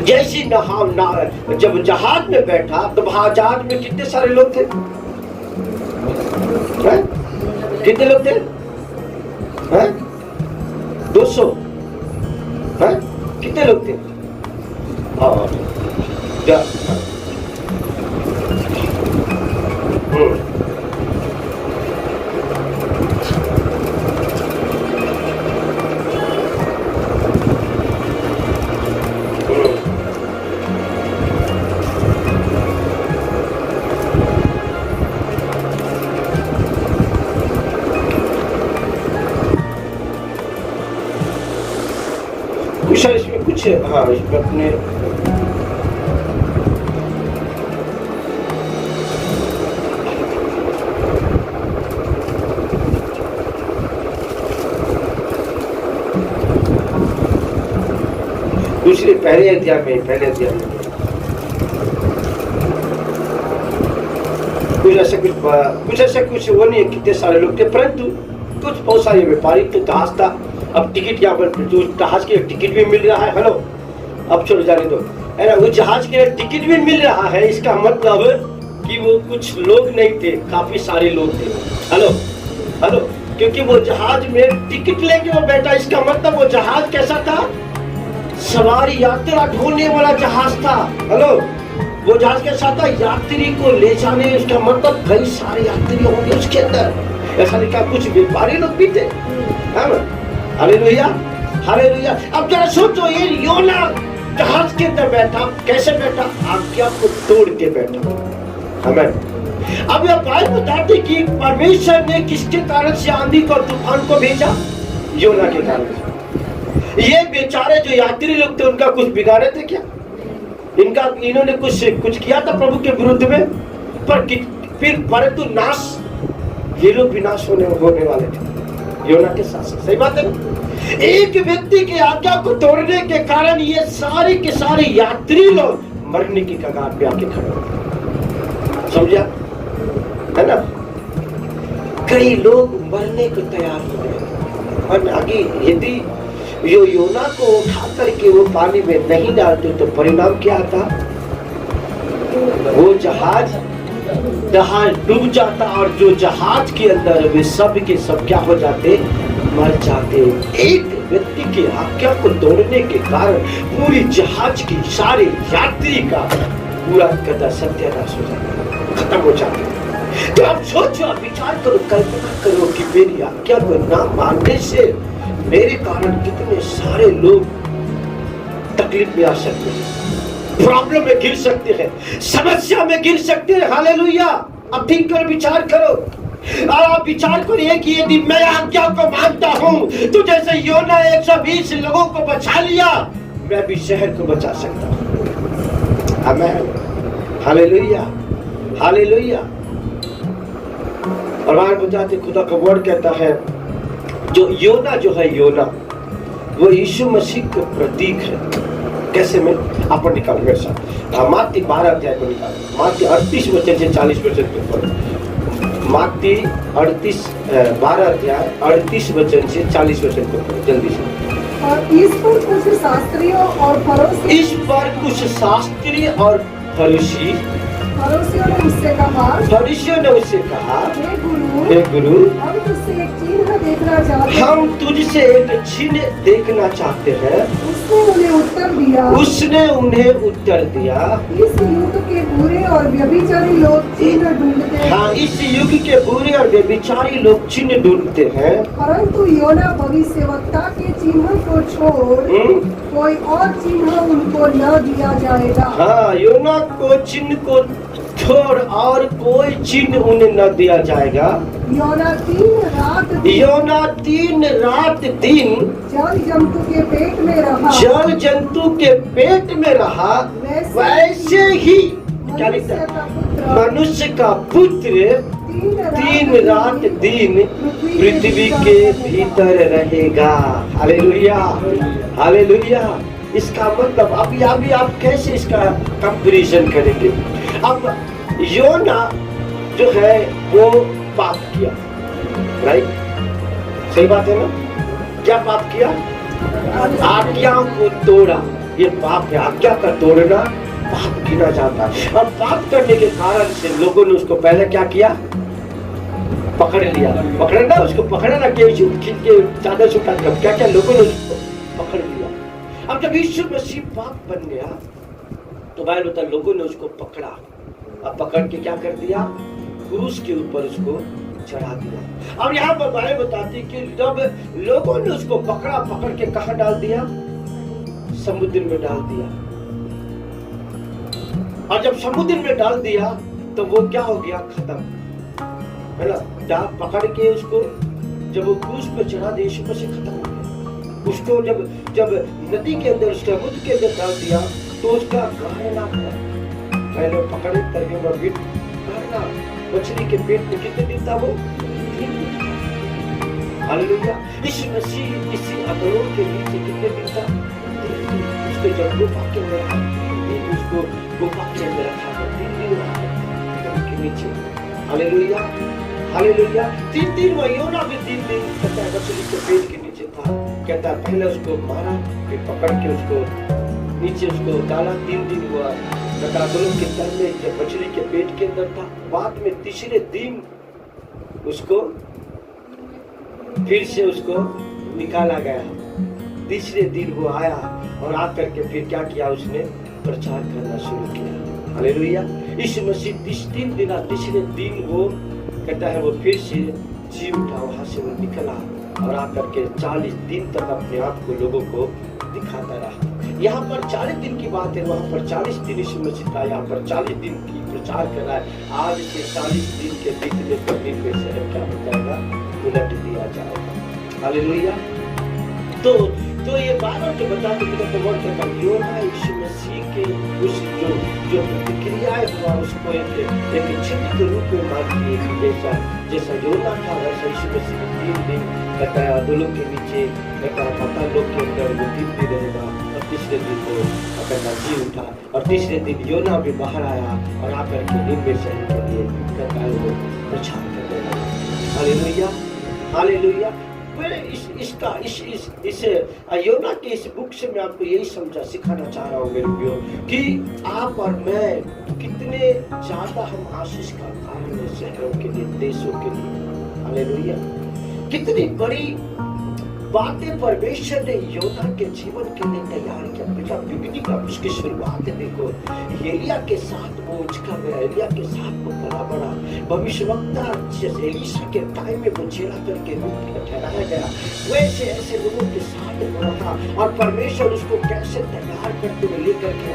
जैसी जब जहाज में बैठा तो जहाज में कितने सारे लोग थे? कितने लोग थे? 200। कितने लोग थे? और इसमें कुछ इसमें अपने दूसरे पहले अध्याय में कुछ वो नहीं है, कितने सारे लोग थे, परंतु कुछ बहुत सारे व्यापारी तो जहाज था। अब टिकट यहाँ पर जो जहाज के टिकट भी मिल रहा है, हेलो अब छोड़ जाने दो, है ना, वो जहाज के टिकट भी मिल रहा है। इसका मतलब कि वो कुछ लोग नहीं थे, काफी सारे लोग थे। हेलो हेलो, क्योंकि वो जहाज में टिकट लेके वो बैठा, इसका मतलब वो जहाज कैसा था, सवारी यात्रा ढोने वाला जहाज था। हेलो, वो जहाज कैसा था, यात्री को ले जाने, उसका मतलब कई सारे यात्री होंगे उसके अंदर। ऐसा लिखा, कुछ व्यापारी लोग भी थे। Hallelujah hallelujah. अब जरा सोचो, ये योना जहाज के अंदर बैठा, कैसे बैठा, आज्ञा को तोड़ के बैठा। हमें अब यह बात बताती कि परमेश्वर ने किसके कारण से आंधी को, तूफान को भेजा, योना के कारण से। ये बेचारे जो यात्री लोग थे, उनका कुछ बिगाड़े थे क्या? इन्होंने कुछ किया था प्रभु के विरुद्ध में, पर फिर परंतु नाश, ये लोग विनाश होने वाले थे योना के साथ। सही बात है ना? एक व्यक्ति की आज्ञा को तोड़ने के कारण ये सारे के सारे यात्री लोग मरने की कगार पे आके खड़े हो, समझा है ना? कई लोग मरने को तैयार हो गए। और आगे यदि यो योना को उठा करके वो पानी में नहीं डालते तो परिणाम क्या था? वो जहाज डूब जाता, और जो जहाज के अंदर वे सब के सब क्या हो जाते, मर जाते। एक व्यक्ति की आज्ञा को तोड़ने के कारण पूरी जहाज की सारे यात्री का पूरा कदा सत्यानाश हो जाता, खत्म हो जाता। तो आप सोचो, विचार करो, कल्पना करो कि मेरी आज्ञा को ना मानने से मेरे कारण कितने सारे लोग तकलीफ में आ सकते हैं, प्रॉब्लम में गिर सकते हैं, समस्या में गिर सकते हैं। हालेलुया। अब ठीक कर विचार करो, और आप विचार करिए कि यदि मैं आज्ञा को मानता हूं तो जैसे योना 120 लोगों को बचा लिया, मैं भी शहर को बचा सकता हूं। आमीन। Hallelujah hallelujah. और बार बताते, खुदा का वर्ड कहता है, जो योना जो है, योना वो यीशु मसीह का प्रतीक है। कैसे में आप निकाल मेरे साथ माती 12 अध्याय को निकाल, माती 38 वचन से 40 वचन के ऊपर, माती 12 अध्याय 38 वचन से 40 वचन के ऊपर, जल्दी से। और इस पर कुछ शास्त्रियों और फरीसियों ने उससे कहा, हे गुरु, हम तुझसे एक चिन्ह देखना चाहते हैं। उसने उन्हें उत्तर दिया, इस युग के बुरे और व्यभिचारी लोग चिन्ह ढूंढते हैं। हाँ, इस युग के बुरे और व्यभिचारी लोग चिन्ह ढूंढते हैं, परंतु योना भविष्यवक्ता के चिन्ह को छोड़ कोई और चिन्ह उनको न दिया जाएगा। हाँ, योना को चिन्ह को छोड़ और कोई चिन्ह उन्हें न दिया जाएगा। योना 3 रात दिन जल जंतु के पेट में रहा, वैसे ही क्या लिखता है, मनुष्य का पुत्र 3 रात दिन पृथ्वी के भीतर रहेगा। Hallelujah hallelujah. इसका मतलब अभी आप कैसे इसका कंपैरिजन करेंगे? अब योना जो है वो पाप किया, राइट? सही बात है ना? क्या पाप किया? आज्ञा को तोड़ा, ये पाप है। आज्ञा का तोड़ना पाप गिना जाता है। और पाप करने के कारण से लोगों ने उसको पहले क्या किया? पकड़ लिया। पकड़ना, उसको पकड़ना के चादर से उठा, क्या क्या लोगों ने उसको पकड़ लिया। अब जब यीशु मसीह पाप बन गया तो बाइबल बताता है लोगों ने उसको पकड़ा, अब पकड़ के क्या कर दिया? क्रूस के ऊपर उसको चढ़ा दिया। अब यहाँ पर बाइबल बताती कि जब लोगों ने उसको पकड़ के कहाँ डाल दिया? समुद्र में डाल दिया। और जब समुद्र में डाल दिया तो वो क्या हो गया? खत्म, है ना? पकड़ के उसको जब वो क्रूस पे चढ़ा दिया, यीशु मसीह खत्म हो गया। उसको जब नदी के अंदर, समुद्र के अंदर डाल दिया तो उसका गहना पहले पकड़े करके गहना मछली के पेट में कितने दिन था वो? हालेलुया। यीशु मसीह इसी अधरों के नीचे कितने दिन था? उसको जब गुफा के अंदर रखा, उसको गुफा के अंदर रखा 3 दिन के नीचे। Hallelujah, hallelujah. 3 योना भी 3 दिन कहता है मछली के पेट के नीचे था। कहता है पहले उसको मारा, फिर पकड़ के उसको नीचे उसको डाला, 3 दिन हुआ। कहता दोनों के तल में जब मछली के पेट के अंदर था, बाद में तीसरे दिन उसको फिर से उसको निकाला गया। तीसरे दिन वो आया और आकर के फिर क्या किया, उसने प्रचार करना शुरू किया। हालेलुया। इस मसीह 3 दिन तीसरे दिन वो कहता है वो फिर से जी उठा, वहां से वो निकला और आकर के 40 दिन तक अपने आप को लोगों को दिखाता रहा। यहाँ पर 40 दिन की बात है, वहां पर 40 दिन इस मसीह का यहाँ पर 40 दिन की प्रचार कर रहा है। आज से 40 दिन के बीतने पर निन्वे शहर क्या हो जाएगा, उलट दिया जाएगा। हालेलुया। तो ये बाइबल जो बताते हैं योना यीशु मसीह के उस जो प्रतिक्रियाएं हुआ उसको एक चिन्ह के रूप में मानती है। जैसा योना था वैसा यीशु मसीह 3 दिन कहता है अधोलोक के नीचे, कहता है पाताल लोक के अंदर वो 3 दिन रहेगा और तीसरे दिन वो कहता जी उठा और तीसरे दिन योना भी बाहर आया और आकर के निन्वे शहर के लिए कहता है वो प्रचार करने लगा। Hallelujah, hallelujah. मैंने इस योना के इस बुक से मैं आपको यही सिखाना चाह रहा हूँ मेरे प्रियो, कि आप और मैं कितने ज्यादा हम आशीष का कारण है शहरों के लिए, देशों के लिए। हालेलुया। कितनी बड़ी बातें परमेश्वर ने योना के जीवन के लिए तैयार किया। बेटा बिगड़ी का उसकी शुरुआत देखो, एलिया के साथ वो उचका गया, एलिया के साथ वो बड़ा बड़ा भविष्यवक्ता एलीशा के टाइम में वो चेला करके रूप में ठहराया गया, वैसे ऐसे लोगों के साथ बड़ा था और परमेश्वर उसको कैसे तैयार करते हुए लेकर के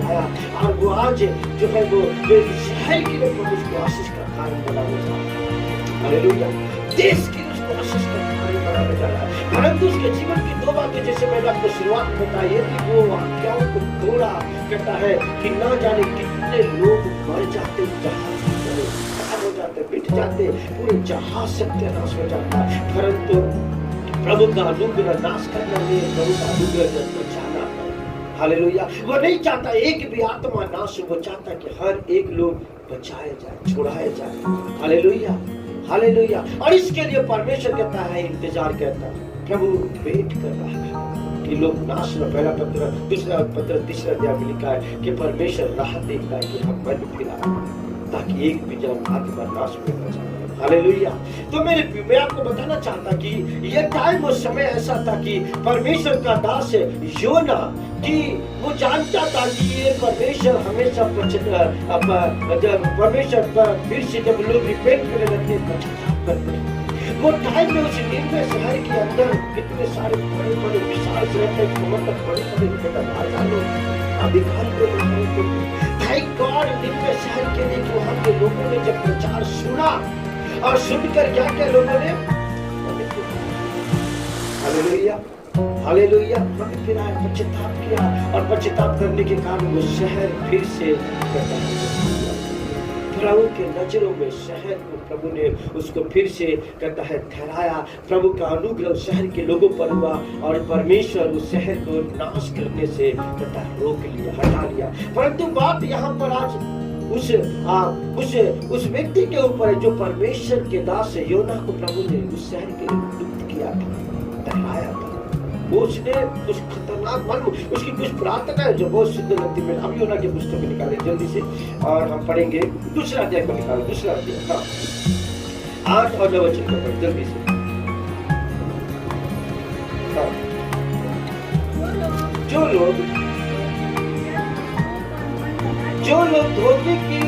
आया और वो आज जो है वो शहर के लिए उसको आशीष का कारण बनाना चाहता है। हालेलुया। देश के उसको आशीष का कारण बनाने जा रहा है। परंतु उसके जीवन की 2 बातें जैसे मैंने आपको शुरुआत में बताई कि वो वाक्यों को तोड़ा, कहता है कि ना जाने कितने लोग मर जाते, जहाज हो जाते, मिट जाते, पूरे जहाज सत्यानाश हो जाता। परंतु प्रभु का अनुग्रह नाश करना नहीं, प्रभु का अनुग्रह बचाना है। हालेलुया। वो नहीं चाहता एक भी आत्मा नाश, वो चाहता कि हर एक लोग बचाए जाए, छुड़ाए जाए। Hallelujah, hallelujah. और इसके लिए परमेश्वर कहता है, इंतजार करता है, प्रभु वेट कर रहा है कि लोग नाश न। पहला पत्र, दूसरा पत्र, तीसरा अध्याय में लिखा है कि परमेश्वर राह देखता है कि हम मन फिराए ताकि एक भी जन आत्मा नाश में न जाए। हालेलुया। तो मैं आपको बताना चाहता कि ये टाइम और समय ऐसा था कि परमेश्वर का दास योना कि वो जानता था कि ये परमेश्वर हमेशा परमेश्वर पर फिर से जब लोग रिपेंट करने लगते हैं, वो टाइम में उस निन्वे शहर के अंदर कितने सारे बड़े बड़े विशाल शहर अधिकारी थैंक गॉड निन्वे शहर के लिए कि वहां के लोगों ने जब प्रचार सुना और सुनकर क्या क्या लोगों ने हालेलुया, हालेलुया फिर आए, पश्चाताप किया और पश्चाताप करने के कारण वो शहर फिर से प्रभु के नजरों में शहर को प्रभु ने उसको फिर से कहता है ठहराया। प्रभु का अनुग्रह शहर के लोगों पर हुआ और परमेश्वर उस शहर को नाश करने से कहता है रोक लिया, हटा लिया। परंतु बात यहाँ पर आज उस व्यक्ति के ऊपर है जो परमेश्वर के दास योना को प्रभु ने उस शहर के लिए मुक्त किया था, ठहराया था। वो उसने कुछ खतरनाक मालूम उसकी कुछ प्रार्थना है जो बहुत शुद्ध लगती है। हम योना की पुस्तक में निकाले जल्दी से और हम पढ़ेंगे दूसरा अध्याय को निकालो, दूसरा अध्याय 8 और 9 वचन को पढ़ जल्दी से। जो लोग धोखे की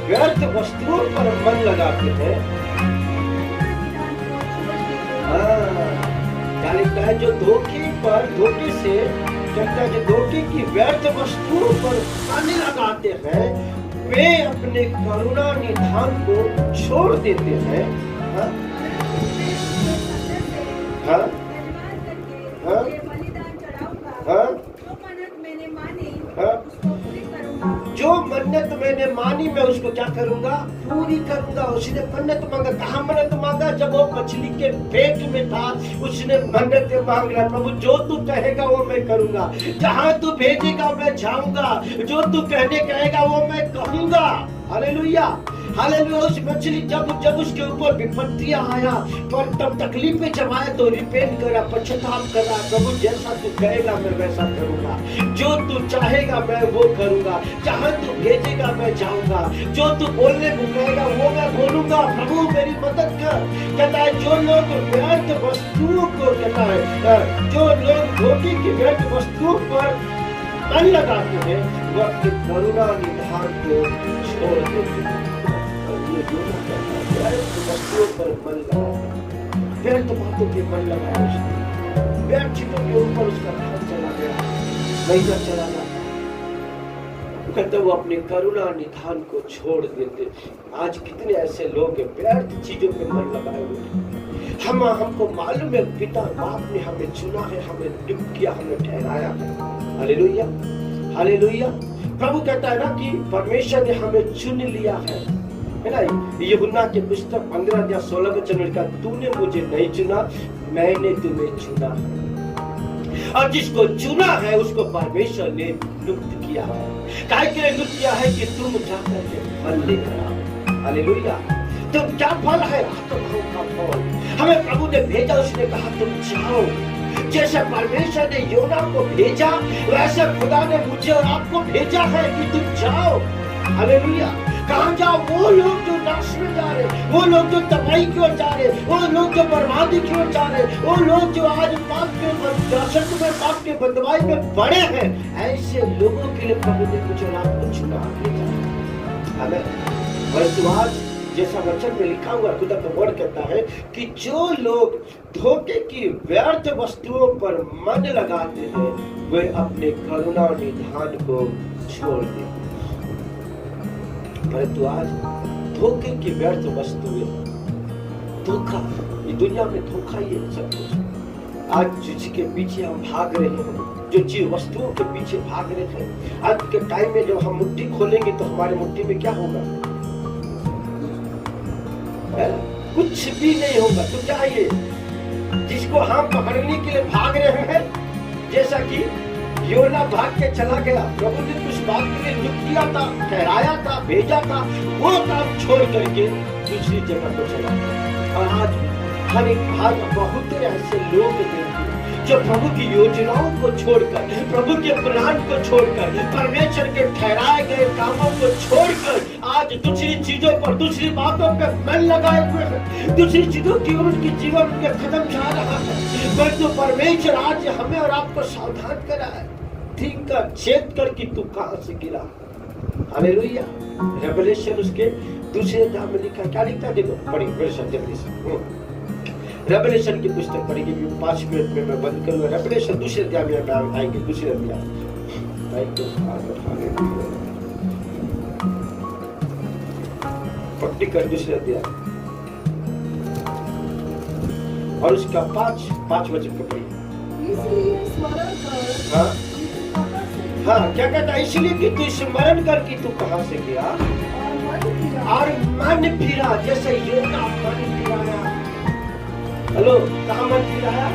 व्यर्थ वस्तुओं पर मन लगाते हैं, क्या लिखता है, जो धोखे से कहता है, जो धोखे की व्यर्थ वस्तुओं पर मन लगाते हैं वे अपने करुणा निधान को छोड़ देते हैं। हाँ? हाँ? हाँ? हाँ? जो मन्नत मैंने मानी मैं उसको क्या करूंगा, पूरी करूंगा। उसने मन्नत मांगा, कहा मन्नत मांगा, जब वो मछली के पेट में था उसने मन्नत मांग रहा, प्रभु जो तू कहेगा वो मैं करूंगा, जहां तू भेजेगा मैं जाऊंगा, जो तू कहने कहेगा वो मैं कहूंगा। हालेलुया। हालेलुया। उस मछली जब उसके ऊपर विपत्तियां आया, पर तब तकलीफें जब आए तो रिपेंट करा, पश्चाताप करा। प्रभु जैसा तू कहेगा मैं वैसा करूंगा, जो तू चाहेगा मैं वो करूंगा, जहां तू भेजेगा मैं जाऊंगा, जो तू बोलने को कहेगा वो मैं बोलूंगा। प्रभु मेरी मदद कर। कहता है जो लोग व्यर्थ वस्तुओं को, कहता है जो लोग धोखे की व्यर्थ वस्तुओं पर मन लगाते हैं वो अपनी करुणा निधान को छोड़ देते हैं। ये योना कहता है व्यर्थ वस्तुओं पर मन लगाता, व्यर्थ बातों पे मन लगाया उसने, व्यर्थ चीजों के ऊपर उसका ध्यान चला गया, महीना चला गया। कहते वो अपनी करुणा निधान को छोड़ देते। आज कितने ऐसे लोग हैं व्यर्थ चीजों पे मन लगाए हुए। हमको मालूम है पिता बाप ने हमें चुना है, हमें नियुक्त किया, हमें ठहराया है। Hallelujah, hallelujah. प्रभु कहता है ना कि परमेश्वर ने हमें चुन लिया है ना। यूहन्ना के पुस्तक 15-16 में का तूने मुझे नहीं चुना, मैंने तुम्हें चुना है। और जिसको चुना है उसको परमेश्वर ने नियुक्त किया है। काहे के लिए नियुक्त किया है कि तुम जाकर के फल लेकर आओ। हालेलुया। तुम क्या फल है? आत्माओं का फल। हमें प्रभु ने भेजा, उसने कहा तुम जाओ। जैसे परमेश्वर ने योना को भेजा वैसे खुदा ने मुझे और आपको भेजा है कि तुम जाओ। हालेलुया। कहाँ जाओ? वो लोग जो नाश में जा रहे, वो लोग जो तबाही की ओर जा रहे, वो लोग जो बर्बादी की ओर जा रहे, वो लोग जो आज पाप के दासत्व में, पाप के बंधुआई में पड़े हैं, ऐसे लोगों के लिए प्रभु ने मुझे और आपको चुना भेजा। हमें परंतु आज जैसा वचन में लिखा हुआ खुदा का वर्ड कहता है कि जो लोग धोखे की व्यर्थ वस्तुओं पर मन लगाते हैं वे अपने करुणा निधान को छोड़ देते। परंतु आज धोखे की व्यर्थ वस्तुएं, धोखा, ये दुनिया में धोखा ही है सब कुछ। आज जिसके पीछे हम भाग रहे हैं, जो चीज वस्तुओं के पीछे भाग रहे हैं, आज के टाइम में जब हम मुट्ठी खोलेंगे तो हमारी मुट्ठी में क्या होगा? कुछ भी नहीं होगा। तो क्या ये जिसको हम पकड़ने के लिए भाग रहे हैं, जैसा कि योना भाग के चला गया, प्रभु ने कुछ बात के लिए नियुक्त किया था, ठहराया था, भेजा था, वो काम छोड़ करके दूसरी जगह पर चला गया। और आज हर एक भाग बहुत ऐसे लोग हैं जो प्रभु की योजनाओं को छोड़कर, प्रभु के प्लान को छोड़कर, परमेश्वर के ठहराए गए कामों को छोड़कर आज दूसरी चीजों पर, दूसरी बातों पर मन लगाए हुए हैं। दूसरी चीजों की उनकी जीवन के कदम जा रहा है। परंतु परमेश्वर आज हमें और आपको सावधान करा है, ठीक कर, चेत कर कि तू कहां से गिरा। हालेलुया। रेवलेशन उसके दूसरे अध्याय में लिखा, क्या लिखा है देखो, पढ़िए रेवलेशन की पुस्तक पढ़ेंगे 5 मिनट में मैं बंद करूंगा। रेवलेशन दूसरे अध्याय में आएंगे, दूसरे अध्याय पट्टी कर, दूसरे अध्याय और उसका 5 वचन को पढ़िए। हाँ, क्या कहता है? इसलिए कि तू स्मरण कर कि तू कहां से गया और मन फिरा, जैसे योना मन फिराया। हेलो, कहाँ मन फिराया?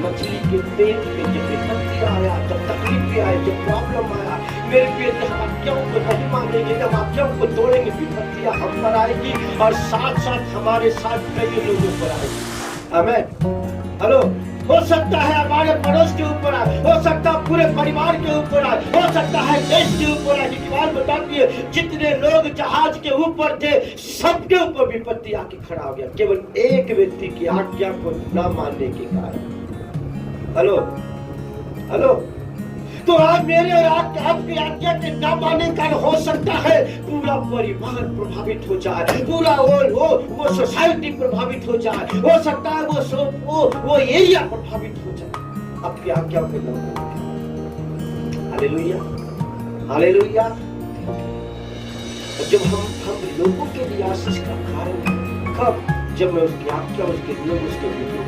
मछली के पेट में जब विपत्ति आया, जब तकलीफ आए, जब प्रॉब्लम आया, मेरे पेट में हम वाक्यों को नहीं मानेंगे, जब वाक्यों को तोड़ेंगे, विपत्तियां हम पर आएगी और साथ साथ हमारे साथ कई लोगों पर आएगी। आमीन। हेलो, हो सकता है हमारे पड़ोस के ऊपर आए, हो सकता है पूरे परिवार के ऊपर आए, हो सकता है देश के ऊपर आए। की बात बताती है जितने लोग जहाज के ऊपर थे सबके ऊपर विपत्ति आके खड़ा हो गया, केवल एक व्यक्ति की आज्ञा को न मानने के कारण। हेलो हेलो, तो आज मेरे और आपकी आज्ञा के न मानने का हो सकता है पूरा परिवार प्रभावित हो जाए, पूरा वो सोसाइटी प्रभावित हो जाए, हो सकता है वो एरिया प्रभावित हो जाए आपकी आज्ञा के न मानने। Hallelujah, hallelujah. जब हम लोगों के लिए आशीष का कारण कब? जब मैं उसकी आज्ञा, उसके नियम, उसके विधि।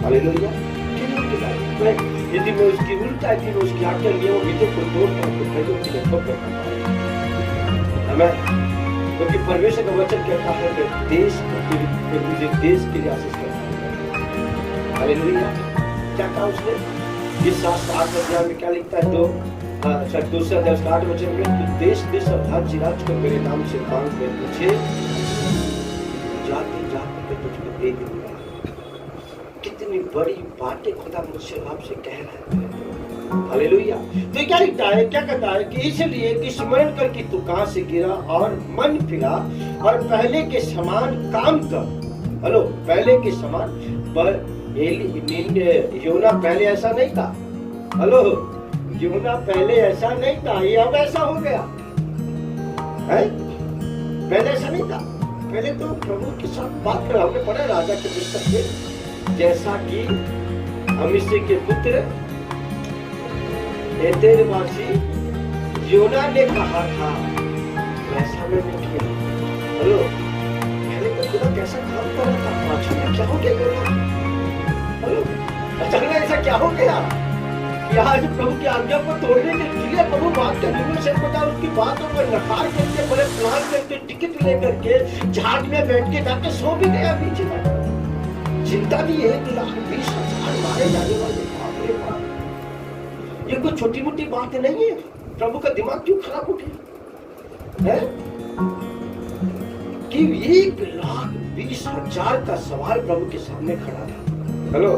हालेलुया। यदि मैं उसकी उल्टा थी, मैं उसकी आज्ञा नियमों विधि को तोड़ता हूं तो कईयों के लिए ठोकर खाता हूं। हमें क्योंकि परमेश्वर का वचन कहता है कि देश के लिए आशीष करता हूं। हालेलुया। क्या कहा उसने? इस 7 अध्याय में क्या लिखता है? तो अच्छा, दूसरा 10:8 में, तू देश देश और राज्य राज्य को मेरे नाम से मांग में तुझे जाते जाते के तुझको दे दूंगा। कितनी बड़ी बातें खुदा मुझसे आपसे कह रहा है। हालेलुया। तो क्या लिखता है, क्या कहता है कि इसलिए कि स्मरण कर कि तू कहां से गिरा और मन फिरा और पहले के समान काम कर। हेलो, पहले के समान। योना पहले ऐसा नहीं था। हेलो, योना पहले ऐसा नहीं था, ये अब ऐसा हो गया है। पहले ऐसा नहीं था। पहले तो प्रभु के साथ बात कर, हमने पढ़ा राजा के पुस्तक में, जैसा कि अमिश्री के पुत्र एतेरवासी योना ने कहा था वैसा मैंने किया। हेलो, पहले तो खुदा कैसा काम कर रहा था, अचानक क्या हो गया योना? हेलो, अचानक ऐसा क्या हो गया कि आज प्रभु की आज्ञा को तोड़ने के लिए प्रभु बात करने से पता उसकी बातों पर नकार करके बड़े प्लान करके टिकट लेकर के जहाज में बैठ के जाके सो भी गया नीचे। चिंता नहीं है, 1,20,000 मारे जाने वाले। बाप रे बाप, ये कोई छोटी मोटी बात नहीं है। प्रभु का दिमाग क्यों खराब हो गया है कि 1,20,000 का सवाल प्रभु के सामने खड़ा था। हेलो,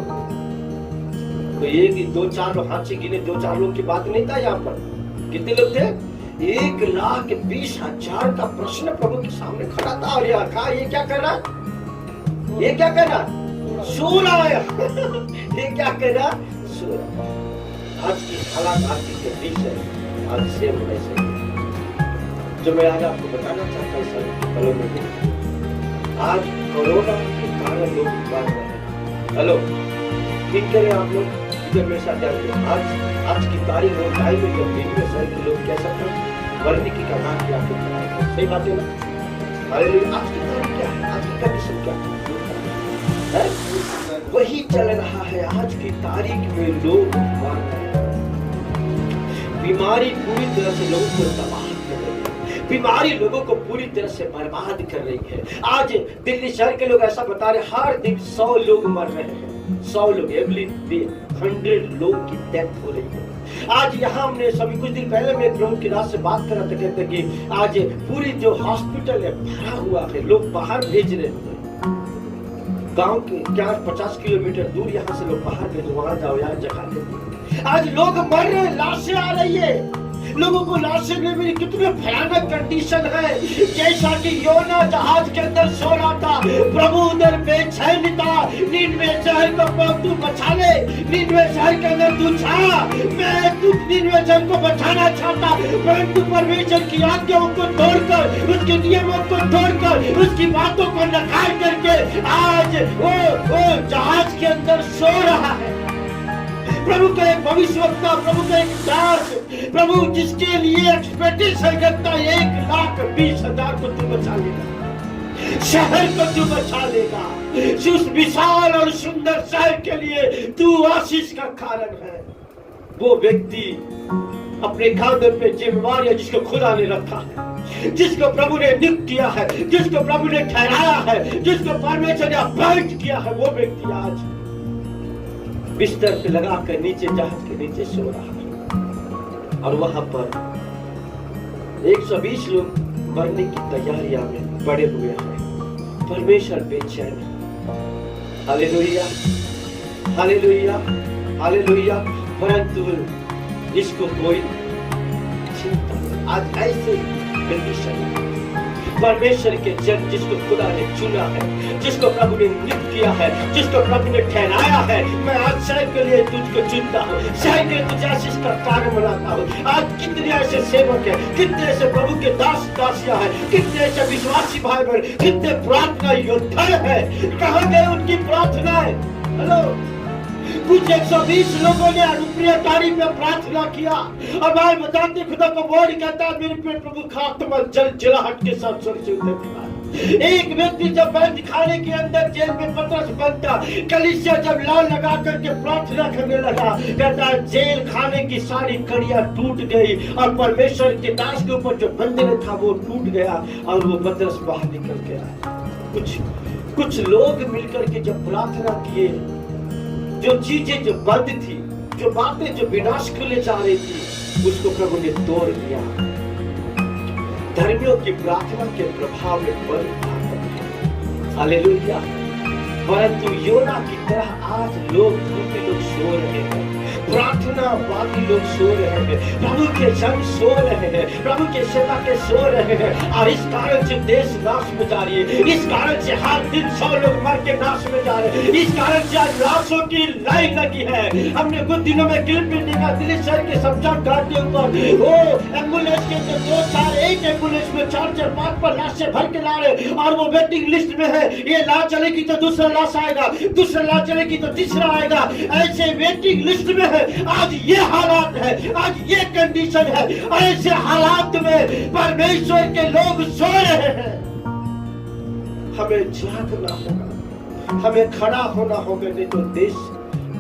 तो ये 2-4 लोग हाथ से गिने 2-4 लोग की बात नहीं था। यहाँ पर कितने लोग थे? 1,20,000 का प्रश्न प्रभु के सामने खड़ा था। और यहाँ कहा, ये क्या कर रहा? ये क्या कर रहा? सो रहा है। ये क्या कर रहा? सो रहा। आज की हालात आज की तकलीफ है, आज सेम वैसे जो मैं आज आपको बताना चाहता हूँ सर। हेलो, आज कोरोना के कारण लोग मर रहे हैं। हेलो, ठीक करें आप लोग, जब मेरे साथ जाएंगे आज की तारीख और टाइम में जब दिन में सर के लोग कैसा था मरने की कगार पे आके खड़ा है। सही बात है ना? अरे आज की तारीख क्या है, आज की कंडीशन क्या है? वही चल रहा है। आज की तारीख में लोग मर रहे हैं। बीमारी पूरी तरह से लोगों को तबाह कर रही है। बीमारी लोगों को पूरी तरह से बर्बाद कर रही है। आज दिल्ली शहर के लोग ऐसा बता रहे, हर दिन 100 लोग मर रहे हैं। 100 लोग, एवरी डे 100 लोग की डेथ हो रही है। आज यहाँ हमने सभी कुछ दिन पहले में प्रभु की रात से बात कर रहा था, कहते कि आज पूरी जो हॉस्पिटल है भरा हुआ है, लोग बाहर भेज रहे हैं। गांव के क्या 50 किलोमीटर दूर यहाँ से लोग बाहर भेजो, वहां जाओ, यहाँ जगह नहीं। आज लोग मर रहे, लाशें आ रही है, लोगों को लाशें नहीं मिली। कितनी भयानक कंडीशन है। जैसा कि योना जहाज के अंदर सो रहा था, प्रभु उधर बेचैन था। नीनवे शहर को तू बचा ले, नीनवे शहर के अंदर तू छा। मैं तू नीनवे शहर को बचाना चाहता, परंतु परमेश्वर की आज्ञाओं को तोड़कर, उसके नियमों को तोड़कर, उसकी बातों को नकार करके आज वो जहाज के अंदर सो रहा है। प्रभु का एक भविष्यवक्ता, प्रभु का एक दास, प्रभु जिसके लिए एक्सपेक्टेशन करता है 1,20,000 को तू बचा लेगा, शहर को तू बचा लेगा। उस विशाल और सुंदर शहर के लिए तू आशीष का कारण है। वो व्यक्ति अपने कांधे पे जिम्मेवारी है जिसको खुदा ने रखा है, जिसको प्रभु ने नियुक्त किया है, जिसको प्रभु ने ठहराया है, जिसको परमेश्वर ने अपॉइंट किया है। वो व्यक्ति आज बिस्तर पे लगाकर नीचे जहाज के नीचे सो रहा है। और वहां पर 120 लोग मरने की तैयारियां में पड़े हुए हैं। परमेश्वर बेचैन है। Hallelujah, hallelujah, hallelujah. परंतु इसको कोई चिंता नहीं। आज ऐसे कंडीशन परमेश्वर के जन जिसको खुदा ने चुना है, जिसको प्रभु ने नियुक्त किया है, जिसको प्रभु ने ठहराया है, मैं आज शहर के लिए तुझको चुनता हूँ, शहर के लिए तुझे आशीष का कारण बनाता हूँ। आज कितने ऐसे सेवक हैं, कितने ऐसे प्रभु के दास दासियां हैं, कितने ऐसे विश्वासी भाई बहन, कितने प्रार्थना योद्धा है। कहाँ गए उनकी प्रार्थनाएं? हेलो, कुछ 120 लोगों ने अनुप्रियकारी में प्रार्थना किया और मैं बताते खुदा को बोल कहता है मेरे पे प्रभु का आत्मा जल जलाहट के साथ स्वर्ग से उतर गया। एक व्यक्ति जब बैठ दिखाने के अंदर जेल में पतरस बनता, कलीसिया जब लाल लगा करके प्रार्थना करने लगा, कहता है जेल खाने की सारी कड़ियां टूट गई और परमेश्वर के दास के ऊपर जो बंधन था वो टूट गया और वो पतरस बाहर निकल गया। कुछ लोग मिलकर के जब प्रार्थना किए, जो चीजें जो बंद थी, जो बातें जो विनाश को ले जा रही थी, उसको प्रभु ने तोड़ दिया। धर्मियों की प्रार्थना के प्रभाव में बल था। हालेलुया। परंतु योना की तरह आज लोग सो रहे हैं, प्रार्थनावादी लोग सो रहे हैं, प्रभु के जन सो रहे हैं, प्रभु के सेवा के सो रहे हैं, और इस कारण से देश नाश में जा रही है। इस कारण से हर दिन 100 लोग मर के नाश में जा रहे हैं। इस कारण से आज लाशों की लाइन लगी है। हमने कुछ दिनों में क्लिप में देखा दिल्ली शहर के शमशान घाट के ऊपर वो एम्बुलेंस के 2 4 एक एम्बुलेंस में 4 4 5 लाशें भर के ला रहे, और वो वेटिंग लिस्ट में है। ये लाश चलेगी तो दूसरा लाश आएगा, दूसरा लाश चलेगी तो तीसरा आएगा, ऐसे वेटिंग लिस्ट में है। आज ये हालात है, आज ये कंडीशन है। ऐसे हालात में परमेश्वर के लोग सो रहे हैं। हमें जागना होगा, हमें खड़ा होना होगा, नहीं तो देश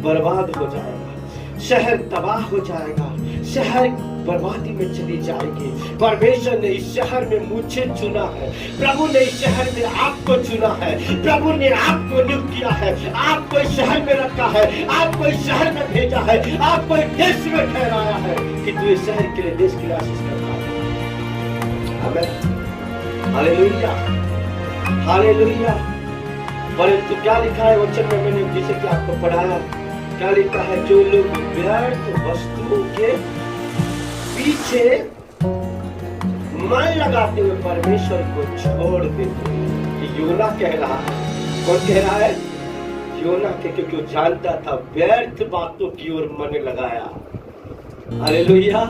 बर्बाद हो जाएगा, शहर तबाह हो जाएगा, शहर बर्बादी में चली जाएगी। परमेश्वर ने इस शहर में मुझे चुना है, प्रभु ने इस शहर में आपको चुना है, प्रभु ने आपको नियुक्त किया है, आपको इस शहर में रखा है, आपको इस शहर में भेजा है, आपको इस देश में ठहराया है कि तू इस शहर के लिए, देश के लिए आशीष करता है। आमीन। Hallelujah, hallelujah. परंतु क्या लिखा है वचन में, मैंने जैसे कि आपको पढ़ाया, क्या लिखा है? जो लोग व्यर्थ वस्तुओं के पीछे मन लगाते हुए परमेश्वर को छोड़ देते हैं। योना कह रहा है, कौन कह रहा है? योना के, क्योंकि वो जानता था व्यर्थ बातों की ओर मन लगाया। हालेलुया।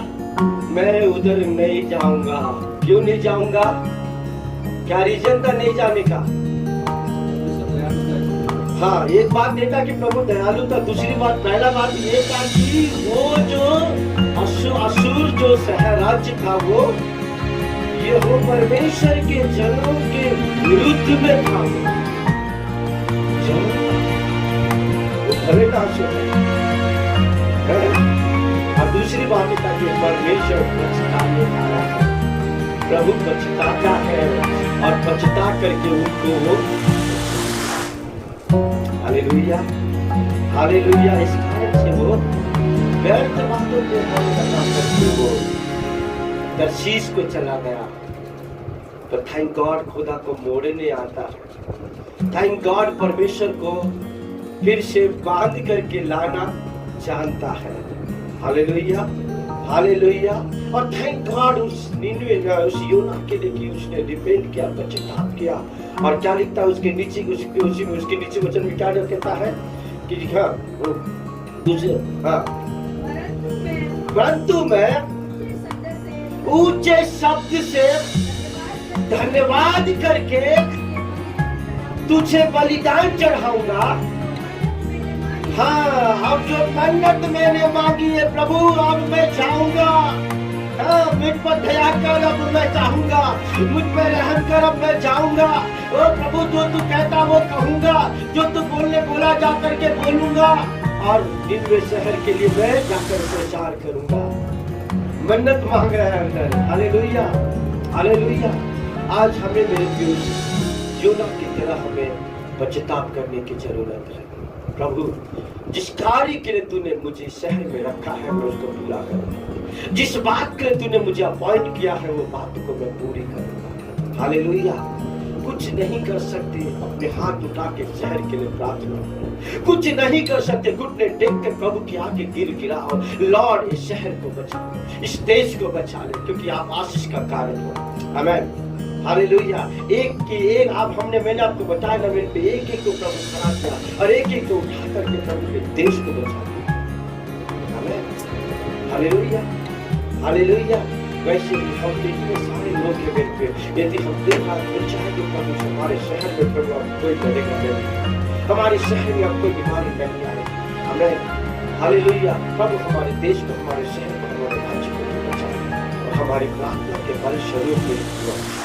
मैं उधर नहीं जाऊंगा। क्यों नहीं जाऊंगा? क्या रीजन था नहीं जाने का? हाँ, एक बात देखा कि प्रभु दयालु था। दूसरी बात, पहला बात ये था कि वो जो असुर जो शहर राज्य था, वो परमेश्वर के जनों के विरुद्ध में था। और दूसरी बात ये था कि परमेश्वर पछताने वाला है, प्रभु पछताता है, और पछता करके उनको हालेलुया, हालेलुया। इस कारण से वो व्यर्थ बातों को मन लगा करके वो तर्शीश को चला गया। तो थैंक गॉड, खुदा को मोड़ने आता है। थैंक गॉड, परमेश्वर को फिर से बांध करके लाना जानता है। Hallelujah, hallelujah. और थैंक गॉड उस योना के लिए कि उसने रिपेंट किया, पश्चाताप किया। और क्या लिखता है उसके नीचे, उसके नीचे वचन में क्या कहता है कि हाँ, दूसरे, हाँ, परंतु मैं ऊंचे शब्द से धन्यवाद करके तुझे बलिदान चढ़ाऊंगा। हाँ, अब जो मन्नत मैंने मांगी है प्रभु, अब मैं चाहूंगा। हाँ, मुझ पर दया कर, अब मैं चाहूंगा। मुझ पर रहम कर, अब मैं चाहूंगा। ओ प्रभु, जो तू कहता वो कहूंगा, जो तू बोला जा करके बोलूंगा, और निनवे शहर के लिए मैं जाकर प्रचार करूंगा। मन्नत मांग रहा है अंदर। Hallelujah, hallelujah. आज हमें मेरे प्रिय योना की तरह हमें पश्चाताप करने की जरूरत है। प्रभु, जिस कार्य के लिए तूने मुझे शहर में रखा है, मैं उसको पूरा करूंगा। जिस बात के लिए तूने मुझे अपॉइंट किया है, वो बात को मैं पूरी करूंगा। हालेलुया। कुछ नहीं कर सकते, अपने हाथ उठा के शहर के लिए प्रार्थना करो। कुछ नहीं कर सकते, घुटने टेक कर प्रभु की आगे गिराओ। लॉर्ड, इस शहर को बचा, इस देश को बचा ले, क्योंकि आप आशीष का कारण हो। आमीन, हालेलुया। एक के एक मैंने आपको बताया ना, मेरे पे एक एक को प्रभु खड़ा किया, और एक एक को उठा करके प्रभु के देश को बचा दिया। आमीन, हालेलुया, हालेलुया। वैसे ही हम इतने सारे लोग हैं मेरे पे, यदि हम देखा तो चाहे कि प्रभु हमारे शहर में प्रभु अब कोई लड़ेगा नहीं, हमारे शहर में अब कोई बीमारी नहीं आएगी। आमीन, हालेलुया। प्रभु हमारे देश को, हमारे शहर को, हमारे राज्य को बचाए, और हमारी प्रार्थना के बल स्वरूप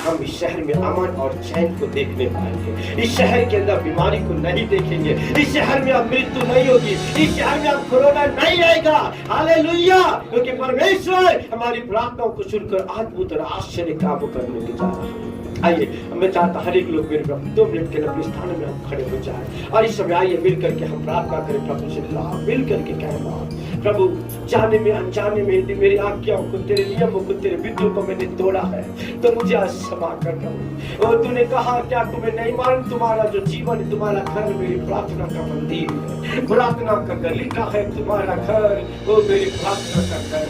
हम इस शहर में अमन और चैन को देखने पाएंगे। इस शहर के अंदर बीमारी को नहीं देखेंगे, इस शहर में अब मृत्यु नहीं होगी, इस शहर में अब कोरोना नहीं आएगा। हालेलुया, क्योंकि परमेश्वर हमारी प्रार्थनाओं को सुनकर अद्भुत और आश्चर्य काम करने के जा रहा है। आइए, मैं चाहता हर एक लोग मेरे प्रभु 2 मिनट के लिए अपने स्थान में हम खड़े हो जाए और इस समय आइए मिल करके हम प्रार्थना करें प्रभु से, मिल करके कहना प्रभु जाने में अनजाने में मेरी आज्ञाओं को, तेरे नियमों को, तेरे विधियों को मैंने तोड़ा है, तो मुझे आज क्षमा कर प्रभु। और तूने कहा क्या तुम्हें नहीं मालूम तुम्हारा जो जीवन है, तुम्हारा घर मेरी प्रार्थना का मंदिर है, प्रार्थना का घर लिखा है तुम्हारा घर वो मेरी प्रार्थना का घर।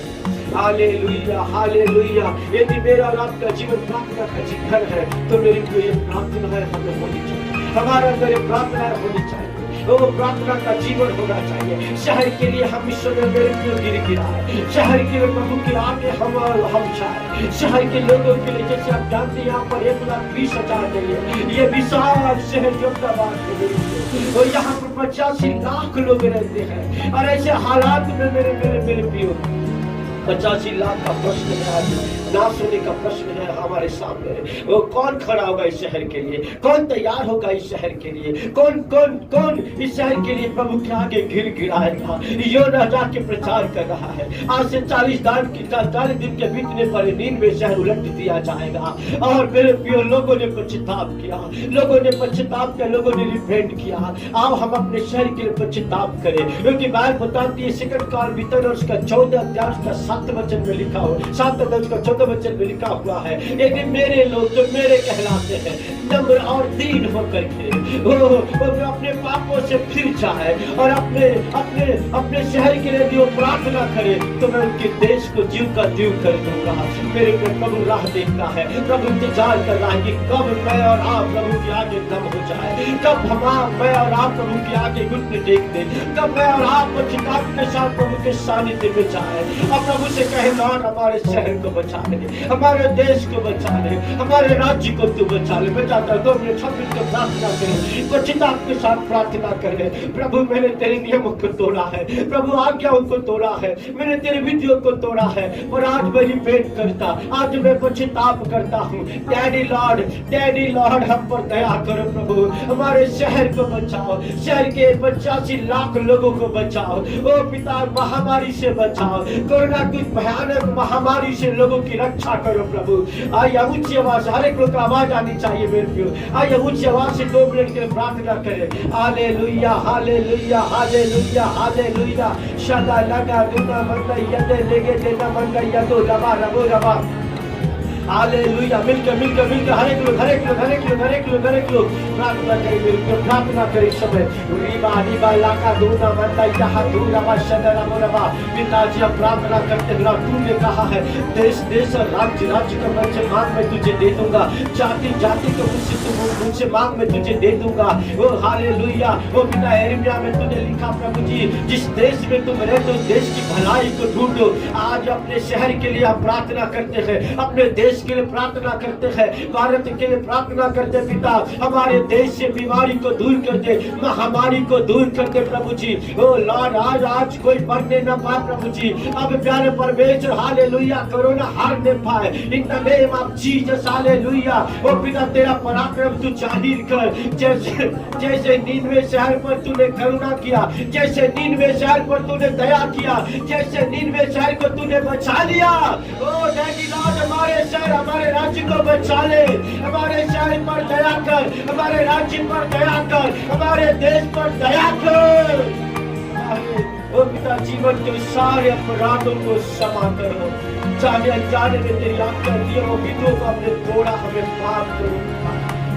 Hallelujah hallelujah. यदि मेरा और आपका जीवन प्रार्थना का जीवन है तो मेरी जो ये प्रार्थना है हमें होनी चाहिए, हमारा अंदर ये प्रार्थना होनी चाहिए, वो प्रार्थना का जीवन होना चाहिए। शहर के लिए हम ईश्वर में मेरे प्रिय गिरा है, शहर के लिए प्रभु के आगे हम चाहे, शहर के लोगों के लिए जैसे आप जानते हैं यहाँ पर 1,20,000 चाहिए, ये विशाल शहर जो और यहाँ पर 85 लाख लोग रहते हैं और ऐसे हालात में मेरे प्रिय 85 लाख का प्रश्न है, आज ना सुनने का प्रश्न है हमारे सामने। वो कौन खड़ा होगा इस शहर के लिए, कौन तैयार होगा इस शहर के लिए, कौन कौन कौन इस शहर के लिए प्रभु के आगे गिड़गिड़ाएगा। योना जाके प्रचार कर रहा है, आज से 40 दिन के बीतने पर नीनवे शहर उलट दिया जाएगा। और मेरे प्रिय लोगों ने पश्चाताप किया, लोगों ने पश्चाताप किया, लोगों ने रिपेंट किया। आओ हम अपने शहर के लिए पश्चाताप करें, क्योंकि बाइबल बताती है सेकंड काल वितरण उसका 14 अध्याय उसका 7 वचन में लिखा हो, 7 अध्याय उसका 14 वचन में लिखा हुआ है, यदि मेरे लोग जो मेरे कहलाते हैं नम्र और दीन होकर के वो अपने पापों से फिर जाए और अपने शहर के लिए जो प्रार्थना करे तो मैं उनके देश को जीव का जीव कर दूंगा। मेरे को प्रभु राह देखता है, प्रभु इंतजार कर रहा है कि कब मैं और आप प्रभु के आगे दम हो जाए, कब मैं और आप प्रभु के आगे घुटने टेक दे, कब मैं और आप पश्चाताप के साथ प्रभु के सानिध्य में जाए और प्रभु से कहे लॉर्ड हमारे शहर को बचा ले, हमारे देश को बचा ले, हमारे राज्य को तू बचा ले। मैं चाहता हूँ 2 मिनट 6 मिनट को प्रार्थना करें, पश्चाताप के साथ प्रार्थना करें। प्रभु मैंने तेरे नियमों को तोड़ा है, प्रभु आज्ञाओं को तोड़ा है, मैंने तेरे विधियों को तोड़ा है और आज मैं रिपेंट करता, आज मैं पश्चाताप करता हूँ। डैडी लॉर्ड हम पर दया करो प्रभु, हमारे शहर को बचाओ, शहर के 85 लाख लोगों को बचाओ। ओ पिता महामारी से बचाओ, कोरोना की भयानक महामारी से लोगों की रक्षा करो प्रभु। आइए ऊंची आवाज, हर एक लोग का आवाज आनी चाहिए मेरे प्रियो, आइए ऊंची आवाज से 2 मिनट के लिए प्रार्थना करें। Hallelujah hallelujah hallelujah hallelujah. शदा लगा दुना मंदा यदे लेगे देना मंदा यदो लबा रबो रबा। हालेलुया। मिलकर हर एक लोग प्रार्थना करें मेरे प्रियो, प्रार्थना करें समय। रिबा लाका दुना मंदा यहा दुना मा शदा रबो रबा। पिताजी हम प्रार्थना करते हैं, तूने कहा है देश और राज्य का मुझसे मांग मैं तुझे दे दूंगा, जाति को मुझसे मांग मैं तुझे दे दूंगा। ओ हालेलुया। ओ पिता यिर्मयाह में तूने लिखा प्रभु जी जिस देश में तुम रहते हो देश की भलाई को ढूंढो। आज अपने शहर के लिए हम प्रार्थना करते हैं, अपने देश के लिए प्रार्थना करते हैं, भारत के लिए प्रार्थना करते हैं। पिता हमारे देश से बीमारी को दूर कर दे, महामारी को दूर कर दे प्रभु जी। ओ लॉर्ड आज कोई मरने न पाए प्रभु जी, अब प्यारे परमेश्वर हालेलुया कोरोना हारने पाए in the name of Jesus hallelujah. ओ पिता तेरा पराक्रम तू जाहिर कर, जैसे नीनवे शहर पर तूने करुणा किया, जैसे नीनवे शहर पर तूने दया किया, जैसे नीनवे शहर को तूने बचा लिया। ओ डैडी लॉर्ड हमारे शहर हमारे राज्य को बचा ले, हमारे शहर पर दया कर, हमारे राज्य पर दया कर, हमारे देश पर दया कर। ओ पिता जीवन के सारे अपराधों को क्षमा करो, जाने अनजाने में तेरी आज्ञा नियमों विधियों को हमने तोड़ा, हमें माफ करो,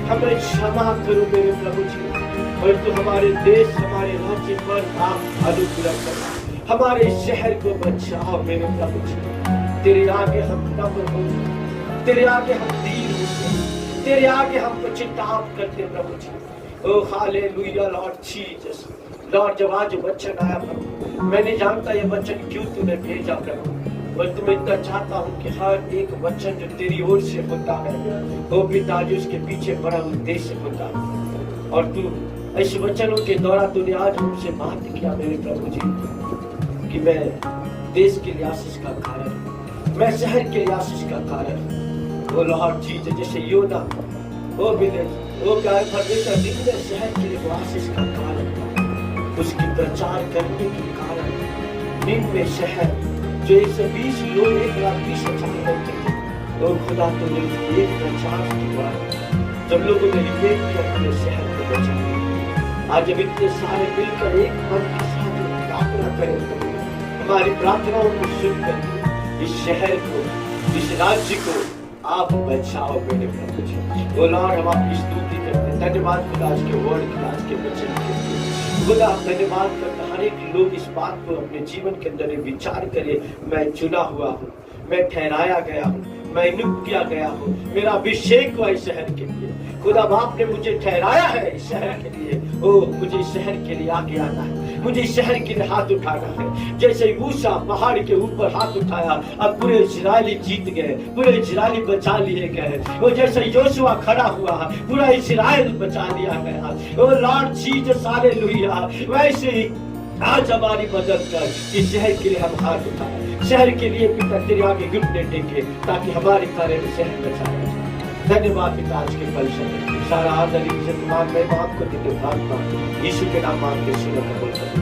हमें क्षमा करो मेरे प्रभु जी। और तू हमारे देश हमारे राज्य पर आप अनुग्रह करो, हमारे शहर को बचाओ मेरे प्रभु जी। तेरे आगे हम नम्र हो, तेरे आगे हम दीन हो, तेरे आगे हम पश्चाताप करते प्रभु जी। ओ हालेलुया लॉर्ड जीसस। लॉर्ड जब आज वचन आया प्रभु, मैं नहीं जानता ये वचन क्यों तूने भेजा प्रभु, और तुम्हें इतना चाहता हूँ कि हर एक वचन जो तेरी ओर से होता है वो पिताजी उसके पीछे बड़ा उद्देश्य होता है। और तू इस वचनों के द्वारा तूने आज हमसे बात किया मेरे प्रभु जी कि मैं देश के लिए आशीष का कारण, मैं शहर के लिए आशीष का कारण। वो लॉर्ड जीसस जैसे योना वो प्यारे परमेश्वर निन्वे शहर के लिए वो आशीष का कारण, उसकी प्रचार करने के कारण निन्वे शहर जो 120 लोग 1,20,000 लोग थे और खुदा तूने एक प्रचार के द्वारा जब लोगों ने रिपेट किया अपने शहर को बचाया, आज जब इतने सारे मिलकर एक मन के साथ प्रार्थना करें, हमारी प्रार्थनाओं को सुनकर इस शहर को, इस राज्य को आप बचाओ मेरे प्रभु। वो लॉर्ड, हम आपकी स्तुति करते हैं। धन्यवाद खुदा आज के वर्ड के, आज के वचन के। खुदा धन्यवाद करते, हर एक लोग इस बात को अपने जीवन के अंदर विचार करे, मैं चुना हुआ हूँ, मैं ठहराया गया हूँ, मैं नियुक्त किया गया हूँ, मेरा अभिषेक हुआ इस शहर के लिए। खुदा बाप ने मुझे ठहराया है इस शहर के लिए। ओ मुझे इस शहर के लिए आगे आना है, मुझे इस शहर के लिए हाथ उठाना है। जैसे मूसा पहाड़ के ऊपर हाथ उठाया, अब पूरे इस्राएली जीत गए, पूरे इस्राएली बचा लिए गए। वो जैसे योशुआ खड़ा हुआ, पूरा इस्राएल बचा लिया गया। ओ लॉर्ड जीसस हालेलुया। वैसे ही आज हमारी मदद कर, इस शहर के लिए हम हाथ उठाए, शहर के लिए पिता तेरे आगे घुटने टेके, ताकि हमारे कारण शहर बचा जाए। धन्यवाद पिता आज के पल सारा आदर इज्जत मान मैं आपको देते, यीशु के नाम मांगते सुनो कबूल करो।